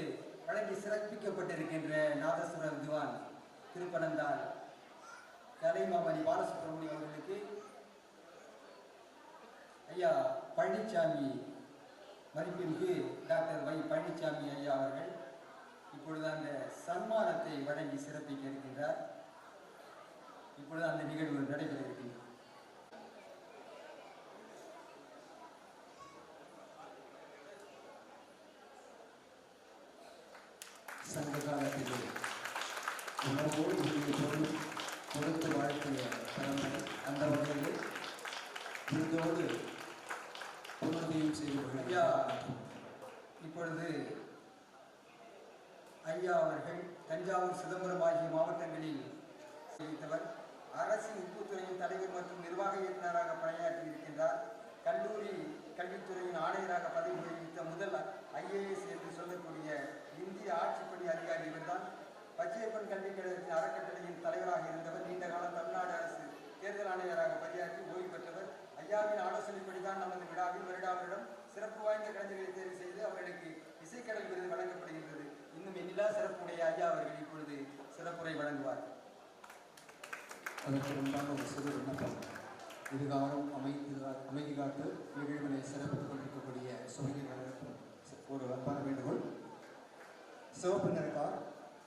வழங்கி சிறப்பிக்கப்பட்டிருக்கின்ற நாதசுர வித்வான் திருப்பனந்தாள் கலைமாமணி பாலசுப்ரமணியம் அவர்களுக்கு ஐயா பழனிசாமி, மதிப்பிற்கு டாக்டர் வை பழனிசாமி ஐயா அவர்கள் இப்பொழுது அந்த சன்மானத்தை வழங்கி சிறப்பிக்க இருக்கின்றார். இப்பொழுது அந்த நிகழ்வு நடைபெற இருக்கின்றது. சங்க காலத்திலே உணவோடு கொடுத்து வாழ்த்திய பரம்பரை. அந்த வகையில் விருதோடு பொருளுதவியும் செய்து ஐயா, கொள்கிறார். இப்பொழுது ஐயா அவர்கள் தஞ்சாவூர், சிதம்பரம் ஆகிய மாவட்டங்களில் செய்தவர். அரசின் உப்புத்துறையின் தலைவர் மற்றும் நிர்வாக இயக்குநராக பணியாற்றி இருக்கின்றார். கல்லூரி கல்வித்துறையின் ஆணையராக பதவி வகித்த முதல் IAS என்று சொல்லக்கூடிய இந்திய ஆட்சிப்பணி அதிகாரி இவர்தான். பச்சையப்பன் கல்விக் கழகத்தின் அறக்கட்டளையின் தலைவராக இருந்தவர். நீண்ட காலம் தமிழ்நாடு அரசு தேர்தல் ஆணையராக பணியாற்றி ஓய்வு பெற்றவர். ஐயாவின் ஆலோசனைப்படிதான் நமது விழாவில் வருடாவிடம் சிறப்பு வாய்ந்த கலைஞர்களை தேர்வு செய்து அவர்களுக்கு இசைக்கடல் விருது வழங்கப்படுகின்றது. இன்னும் எண்ணிலா சிறப்புடைய ஐயா அவர்கள் இப்பொழுது சிறப்புரை வழங்குவார். அதற்கு முன்பாக ஒரு சிறு விண்ணப்பம். இதுகாலம் அமைதி காத்து நிகழ்வினை சிறப்பித்துக் கொண்டிருக்கக்கூடிய சுவைகளுக்கு ஒரு அன்பான வேண்டுகோள். சிவப்பு நிற கார்,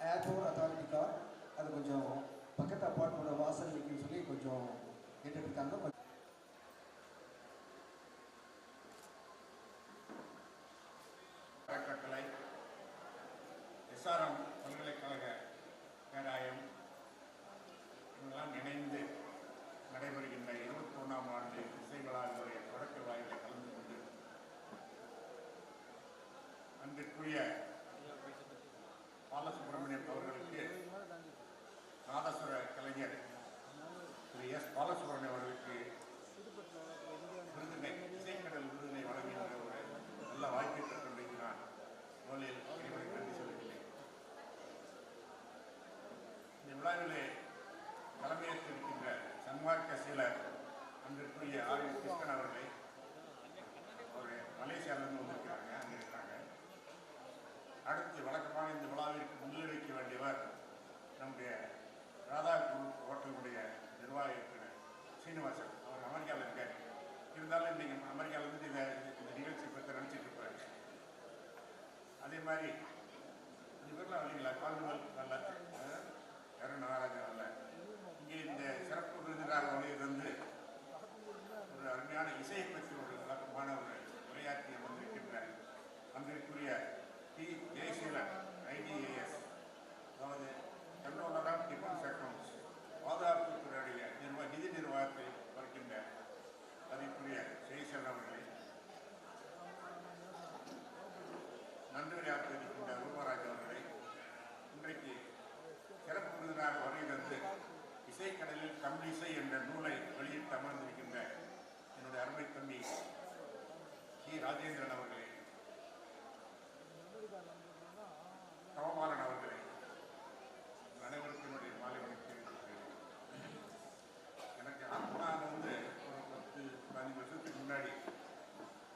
ஏர்போர்ட் அத்தாரிட்டி கார், அது கொஞ்சம் பக்கத்து அப்பார்ட்மெண்ட்டோட வாசல் இருக்குன்னு சொல்லி கொஞ்சம் கேட்டுருக்காங்க. அறக்கட்டளை, SRM பல்கலைக்கழக பேராயம் இவங்கெல்லாம் இணைந்து நடைபெறுகின்ற 21ஆம் ஆண்டு இசை விழாவினுடைய தொடக்க விழாவிலே கலந்து கொண்டு அன்றைக்குரிய பாலசுப்ரமணியம் அவர்களுக்கு நாதஸ்வர கலைஞர் திரு S. பாலசுப்ரமணியம் அவர்களுக்கு விருதினை, இசைக்கடல் விருதினை வழங்குகின்ற ஒரு நல்ல வாய்ப்பை பெற்றிருக்கிறார். முதலில் இறைவனுக்கு நன்றி சொல்கிறேன். இந்த விழாவிலே தலைமையேற்றிருக்கின்ற சன்மார்க்க சீலர் அன்றைக்குரிய R. கிருஷ்ணன் அவர்களை ஒரு மலேசியாவிலிருந்து வந்திருக்கிறாங்க, அங்கே இருக்காங்க. அடுத்து வழக்கமான இந்த விழாவிற்கு முன்னிலைக்க வேண்டியவர் நம்முடைய ராதா ஹோட்டலுடைய நிர்வாக இயக்குனர் சீனிவாசன். அவர் அமெரிக்காவில் இருக்கார். இருந்தாலும் இன்னைக்கு அமெரிக்காவிலிருந்து இந்த நிகழ்ச்சி பற்றி நினச்சிட்டு இருப்பாரு. அதே மாதிரி இந்த பேர்லாம் இல்லைங்களா, கால்வல் நல்ல கருண் நாராஜன் அல்ல, இங்கே இந்த சிறப்பு விருந்தினராக வழியிலிருந்து ஒரு அருமையான இசையை பற்றி ஒரு விளக்கமான ஒரு உரையாற்றி அமர்ந்திருக்கின்ற அன்றைக்குரிய P. ஜெயசீலன் IDAS, அதாவது கண்ட்ரோலர் ஆஃப் டிஃபென்ஸ் அக்கௌண்ட்ஸ், பாதுகாப்புத்துறையுடைய நிதி நிர்வாகத்தை பார்க்கின்ற அதற்குரிய ஜெயசீலன் அவர்களை, நன்றியாற்றி இருக்கின்ற ரூபராஜ் அவர்களை இன்றைக்கு சிறப்பு விருந்தினராக வருகிறது. இசைக்கடலில் தமிழிசை என்ற நூலை வெளியிட்டு அமர்ந்திருக்கின்ற என்னுடைய அருமை தம்பி கி. ராஜேந்திரன் அவர்களை, தவமாறன் அவர்களை, அனைவருக்கும் என்னுடைய மாலை வணக்கம். எனக்கு நான் வந்து ஒரு 10-15 வருஷத்துக்கு முன்னாடி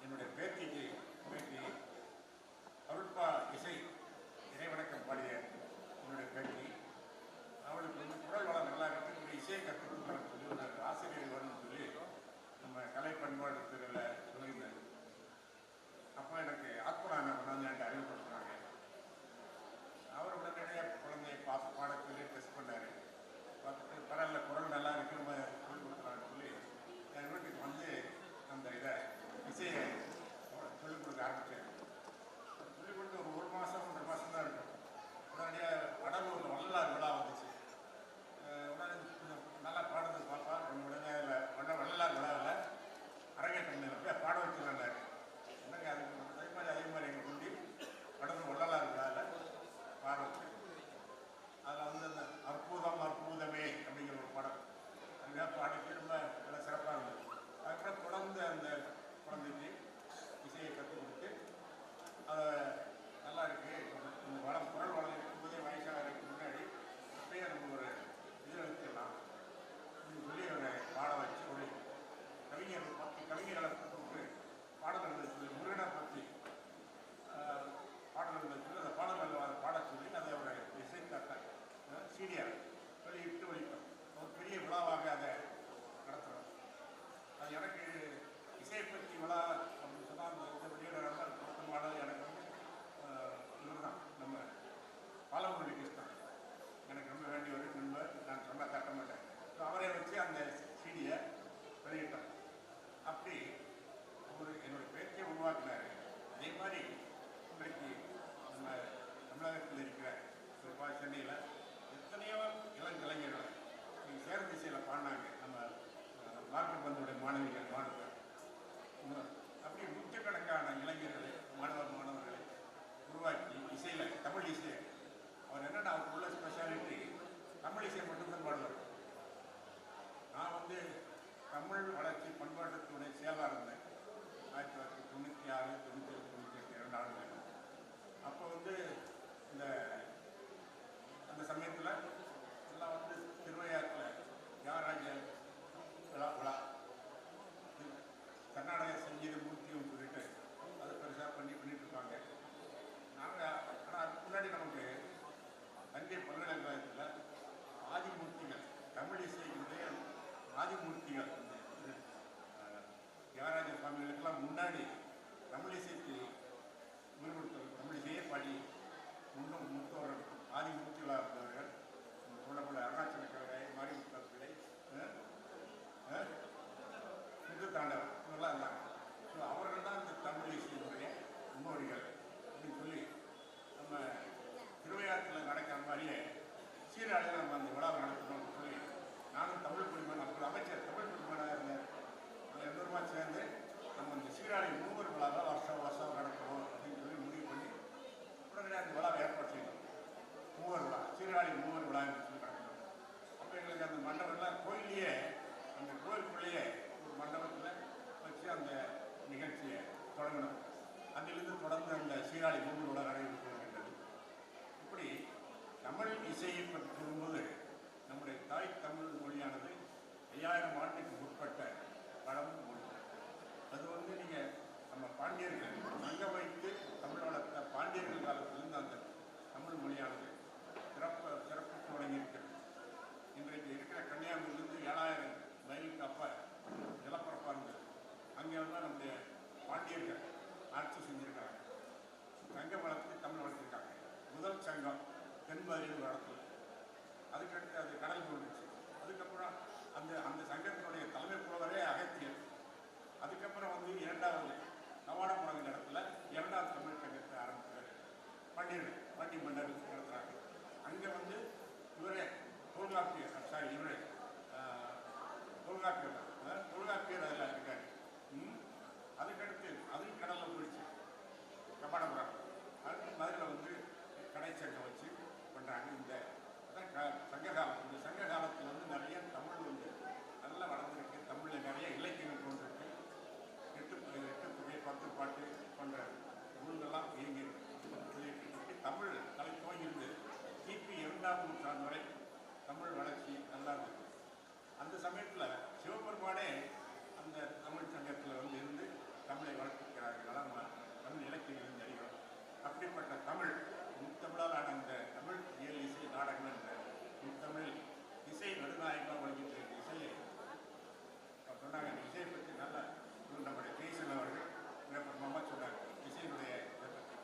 என்னுடைய பேத்திக்கு அருட்பா இசை இறைவணக்கம் பாடிய என்னுடைய பேட்டி, அவளுக்கு வந்து குரல் வளம் நல்லா இருக்கக்கூடிய இசையை கற்றுக் கொடுக்கணும்னு சொல்லி ஒரு ஆசிரியர் வரும்னு சொல்லி நம்ம கலை பண்பாடு துறையில் சொல்லியிருந்தேன். அப்போ எனக்கு ஆத்மரான கொண்டாந்து என்கிட்ட அறிமுகப்படுத்துனாங்க. அவர் உடனடியாக குழந்தையை பார்த்து பாட சொல்லி டெஸ்ட் பண்ணார். பார்த்துட்டு பரவாயில்ல, குரல் நல்லா இருக்கு, நம்ம சொல்லிக் கொடுக்குறான்னு சொல்லி என் வீட்டுக்கு வந்து அந்த இசையை சொல்லிக் கொடுக்க ஆரம்பித்தேன். சொல்லிக் கொடுத்து ஒரு மாதம் 1.5 மாதம் தான் இருக்கும். உடனடியாக வடலூரில் வள்ளலார் விழா வந்துச்சு. உடனே நல்லா பாடுறது பாப்பா, உடனே அதில் வள்ளலார் விழாவில் அரங்கேற்றம் போய் பாட வச்சுருந்தாரு. என்னங்க அதே மாதிரி எங்கள் கொண்டு வடலூர் வள்ளலார் விழாவில் பாட வச்சு, அதில் வந்து அந்த அற்புதம் அற்புதமே அப்படிங்கிற ஒரு படம் அங்கே பாடிட்டு ரொம்ப நல்லா சிறப்பாக இருந்தது. அதுக்கப்புறம் தொடர்ந்து அந்த குழந்தைக்கு இசையை கற்றுக் கொடுத்து அதை நல்லா இருக்குது, இந்த வளம் குரல் வளம் இருக்கும்போதே வயசாகிறதுக்கு முன்னாடி அப்பயே நம்ம ஒரு இதில் வச்சிடலாம் அப்படின்னு சொல்லி அவரை பாட வச்சு ஒரு கவிஞர் 10 கவிஞர்களை கூப்பிட்டு பாடல்களை சொல்லி முருகனை பற்றி பாடல்களை சொல்லி அந்த பாடல்கள் பாட சொல்லி அதை அவரை இசை கட்ட சீடியார் வெளியிட்டு வெளியிட்டோம். ஒரு பெரிய விழாவாக அதை நடத்துகிறோம். அது எனக்கு இசையை பற்றி விழா அப்படின்னு சொன்னால் அந்த இதை வெளியிட பொருத்தமான எனக்கு வந்து இவர் தான் நம்ம பாலமுரளி கிருஷ்ணன் எனக்கு ரொம்ப வேண்டிய ஒரு நண்பர். நான் சொன்னால் தட்ட மாட்டேன். ஸோ அவரை வச்சு அந்த சீடியை வெளியிட்டோம். அப்படி ஒரு என்னுடைய பேச்சை உருவாக்கினார். அதே மாதிரி இன்றைக்கு நம்ம தமிழகத்தில் இருக்கிற குறிப்பாக சென்னையில் எத்தனையோ இளங்கலைஞர்கள் சேர்ந்த இசையில் பாடினாங்க நம்ம டாக்டர் பந்துடைய மாணவர்கள் அப்படி நூற்றுக்கணக்கான இளைஞர்களை மாணவர்களை உருவாக்கி இசையில் தமிழ் இசை அவர் என்னென்னா அவருக்குள்ள ஸ்பெஷாலிட்டி தமிழ் இசையை மட்டும்தான் பாடுவார். நான் வந்து தமிழ் வளர்ச்சி பண்பாட்டுத்துறை செயலாக இருந்தேன் 1996, 97, 98 2 ஆண்டுகள். அப்போ வந்து அந்த சமயத்தில் எல்லாம் வந்து திருவையாற்றில் தியாகராஜ விழா கர்நாடக சங்கீத மூர்த்தியும் சொல்லிட்டு அதை பெருசாக பண்ணிட்டு இருப்பாங்க. நாங்கள் ஆனால் அதுக்கு முன்னாடி நமக்கு தஞ்சை பல்கலைக்கழகத்தில் ஆதிமூர்த்திகள் தமிழ் இசையினுடைய ஆதிமூர்த்திகள் தியாகராஜ சுவாமிகளுக்கெல்லாம் முன்னாடி தமிழ் இசைக்கு உயிர்படுத்தல் தமிழ் இசையை பாடி முத்தோர்கள் ஆதிமூர்த்திகளாக இருந்தவர்கள் சொல்லப்பட அருணாச்சல கவிதை மாரிமுத்த பிள்ளை முத்துத்தாண்டவர் இவரெல்லாம் இருந்தாங்க. ஸோ அவர்கள் தான் இந்த தமிழ் இசையினுடைய முன்னோடிகள் அப்படின்னு சொல்லி நம்ம திருவையாற்றில் நடக்கிற மாதிரியே சீராழியில் நம்ம அந்த விழாவை நடத்தணும்னு சொல்லி நானும் தமிழ் குடிமகன் அப்போ அமைச்சர் தமிழ் குடிமகனாக இருந்தேன். நாங்கள் எல்லோருமா சேர்ந்து நம்ம இந்த சீராழி 3 விழாவை வருஷம் நடக்கணும் அப்படின்னு சொல்லி முடிவு பண்ணி உடனே அந்த விழாவை ஏற்பாடு செய்யணும். 3 விழா சீராழி 3 விழான்னு சொல்லி நடக்கணும். அப்போ எங்களுக்கு அந்த மண்டபத்தில் கோயிலையே அந்த கோயிலுக்குள்ளேயே ஒரு மண்டபத்தில் வச்சு அந்த நிகழ்ச்சியை தொடங்கணும். அதிலிருந்து தொடர்ந்து அந்த சீராழி 3 விழா நடைபெற்று வருகின்றது. இப்படி தமிழ் இசையை பற்றி சொல்லும்போது நம்முடைய தாய் தமிழ் மொழியானது 5000 ஆண்டுக்கு முற்பட்ட பழம் மொழி. அது வந்து நீங்கள் நம்ம பாண்டியர்கள் அங்க வைத்து தமிழ் வளர்த்த பாண்டியர்கள் காலத்திலிருந்து அந்த தமிழ் மொழியானது சிறப்பு தொடங்கியிருக்கிறது. இன்றைக்கு இருக்கிற கன்னியாகுமரியிலிருந்து 7000 மைலுக்கு அப்போ நிலப்பரப்பாக இருந்தது. அங்கே வந்து நம்முடைய பாண்டியர்கள் ஆட்சி செஞ்சுருக்காங்க. சங்கம் வளர்த்து தமிழ் வளர்த்துருக்காங்க. முதல் சங்கம் தென்மதுரையில் ஒரு இடத்துல, அதுக்கடுத்து அது கடல் போட்டுச்சு. அதுக்கப்புறம் அந்த சங்கத்தினுடைய தலைமை புலவரே அகத்தியர். அதுக்கப்புறம் வந்து 2வது நவாடமுடங்கிற இடத்துல 2வது தமிழ் சங்கத்தை ஆரம்பித்தார். பாண்டி மன்னர் நடத்துகிறாங்க. அங்கே வந்து இவரே தொல்காப்பியர் அதில் இருக்காரு. அதுக்கடுத்து அதுவும் கடலில் போயிடுச்சு கபாடபுரம். அடுத்து மதுரையில் வந்து கடை சங்கம் வச்சு பண்ணுறாங்க. சங்க காலம், இந்த சங்க காலத்தில் வந்து நிறைய தமிழ் வந்து நல்லா வளர்ந்துருக்கு. தமிழில் நிறைய இலக்கியங்கள் கொண்டிருக்கு. 8 தொகை 10 பாட்டு போன்ற நூல்கள்லாம் இயங்கி தமிழ் கலை துவங்கியிருந்து கிபி 2ஆம் நூற்றாண்டு வரை தமிழ் வளர்ச்சி நல்லா இருந்தது. அந்த சமயத்தில் சிவபெருமானே அந்த தமிழ் சங்கத்தில் வந்து இருந்து தமிழை வளர்த்திருக்கிறார்கள். நம்ம தமிழ் இலக்கியங்கள் தெரியும். அப்படிப்பட்ட தமிழ் முத்தமிழால் அந்த தமிழ் இயல் இசை நாடகம் என்ற முத்தமிழ் இசை நடுநாயகமாக வழங்கிட்டு இருக்க இசையை சொன்னாங்க. அந்த இசையை பற்றி நல்லா நம்முடைய கேசன் அவர்கள் பிரபலமாக சொன்னாங்க. இசையினுடைய இதை பற்றி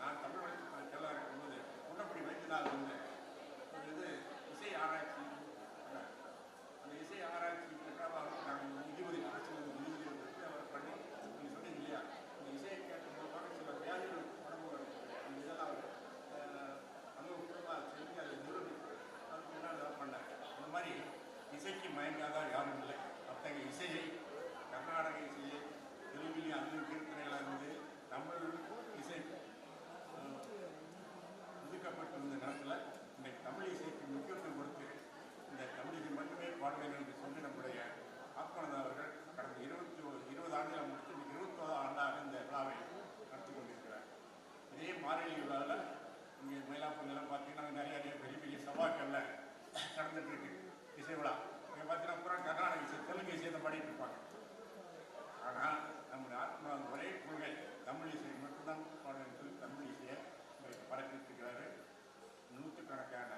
நான் தமிழ் வளர்ச்சி செல்ல இருக்கும்போது முன்னப்படி வைத்தினால் வந்து ஒரு இது இசை ஆராய்ச்சி அந்த இசை ஆராய்ச்சிக்காக நாங்கள் நிதிபதி அரசியல் நிதிபதி வந்து அவர் பண்ணி நீங்கள் சொன்னீங்க இல்லையா, இந்த இசையை கேட்கும்போது சில வியாதிகள் உடம்பு அந்த இதெல்லாம் அனுபவமாக செஞ்சு அதை நிரூபித்து அதுக்கு முன்னாடி இதெல்லாம் பண்ணாங்க. இந்த மாதிரி இசைக்கு மயங்காதான் யாரும் இல்லை. அத்தகைய இசையை கர்நாடக இசையை தெலுங்குலையும் அதிலும் கீர்த்தனைகளாக இருந்து தமிழ் இசை ஒதுக்கப்பட்டிருந்த நேரத்தில் இன்றைக்கு தமிழ் இசைக்கு முக்கியத்துவம் கொடுத்து இந்த தமிழ் இசை மட்டுமே பாடுவேன் என்று சொல்லி நம்முடைய ஆத்மநாத அவர்கள் கடந்த 20 ஆண்டுகளை முடித்து 21வது ஆண்டாக இந்த விழாவை நடத்தி கொண்டிருக்கிறார். இதே மார்கழி விழாவில் இங்கே மயிலாப்பூர்லாம் பார்த்தீங்கன்னா நிறைய பெரிய பெரிய சபாக்களில் நடந்துட்டு இருக்கு இசை விழா. இங்கே பார்த்தீங்கன்னா பூரா கர்நாடக இசை தெலுங்கு இசையை பாடிட்டு இருப்பாங்க. ஆனால் நம்முடைய ஆத்மநாத ஒரே கொள்கை தமிழ் இசை மட்டும்தான் பாடுவேன் சொல்லி தமிழ் இசையை இன்றைக்கு பழக்கிட்டு இருக்கிறாரு. நூற்றுக்கணக்கான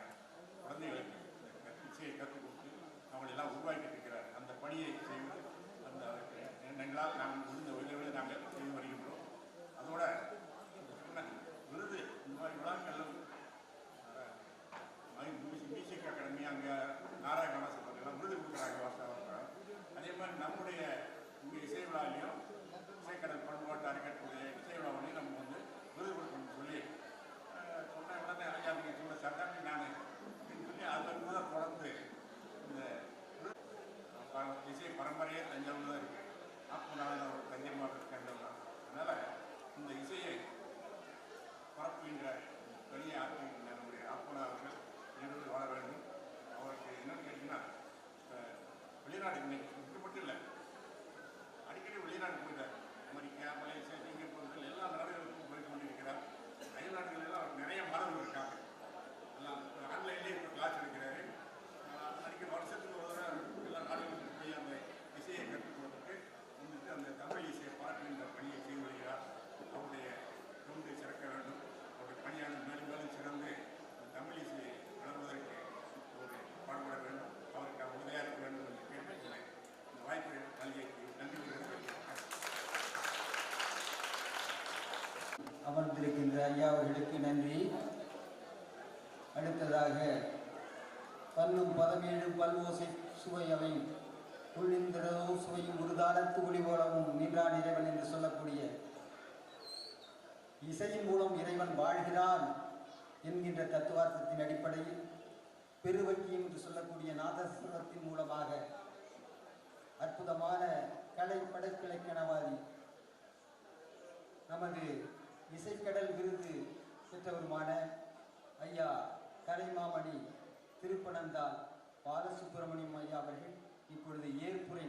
குழந்தைகளுக்கு இசையை கற்றுக் கொடுத்து அவங்களெல்லாம் உருவாக்கிட்டு இருக்கிறார். அந்த பணியை செய்வது அந்த எங்களால் நாங்கள் முடிந்த உதவிகளை நாங்கள் செய்து வருகின்றோம். அதோட சொன்ன விருது இந்த மாதிரி விழாக்கள் மியூசிக் அகாடமி அங்கே நாராயண சபையெல்லாம் விருது கொடுக்குறாங்க வருஷம். அதே மாதிரி நம்முடைய இங்கே இசை விழாலையும் முறையே தஞ்சாவூர் தான் இருக்குது. ஆப்பனாக ஒரு தஞ்சை மாவட்டத்தை சேர்ந்தவர் தான். அதனால் இந்த இசையை பரப்புகின்ற பெரிய ஆட்சிக்கின்ற நம்முடைய ஆப்பனா அவர்கள் நிறுவனம் வாழ வேண்டும். அவருக்கு என்னென்னு கேட்டிங்கன்னா, வெளிநாடு இன்னைக்கு இது மட்டும் இல்லை, அடிக்கடி வெளிநாடு போயிட்டார். அமெரிக்கா, மலேசியா, சிங்கப்பூர் எல்லா நாடுகளுக்கும் போய் கொண்டிருக்கிறார். அயல் நாடுகளெல்லாம் அவருக்கு நிறைய மாணவர்கள் இருக்காங்க. எல்லாம் ஆன்லைன்லேயே இப்போ கிளாஸ் எடுக்கிறாரு. அடிக்கடி வருஷத்துக்கு ஒரு தடவை எல்லா நாடுகளுக்கும் போய் அந்த இசையை கற்றுக் கொடுத்துட்டு வந்துட்டு அந்த தமிழ் இசையை பாராட்டுகின்ற பணியை செய்து வருகிறார். அவருடைய தொண்டு சிறக்க வேண்டும். அவருடைய பணியான மேலும் மேலும் சிறந்து தமிழ் இசையை வளர்வதற்கு ஒரு பாடுபட வேண்டும். அவருக்கு உதவியாக இருக்க வேண்டும் என்று கேட்டுக்கொண்டேன். இந்த வாய்ப்பை நல்கியதற்கு நன்றி தெரிவித்துக் அமர்ந்திருக்கின்ற ஐயா அவர்களுக்கு நன்றி. அடுத்ததாக பல்லும் பதமேழும் பல்வோசை சுவையவை உள்ளிந்திரதோ சுவையும் உருதானத்து ஒளி போலவும் நின்றான் இறைவன் என்று சொல்லக்கூடிய இசையின் மூலம் இறைவன் வாழ்கிறான் என்கின்ற தத்துவார்த்தத்தின் அடிப்படையில் பெருவக்கியம் என்று சொல்லக்கூடிய நாதஸ்வரத்தின் மூலமாக அற்புதமான கலை படைப்பிலக்கணவாதி நமது இசைக்கடல் விருது பெற்றவருமான ஐயா கலைமாமணி திருப்பனந்தாள் பாலசுப்பிரமணியம் ஐயா அவர்கள் இப்பொழுது ஏற்புரை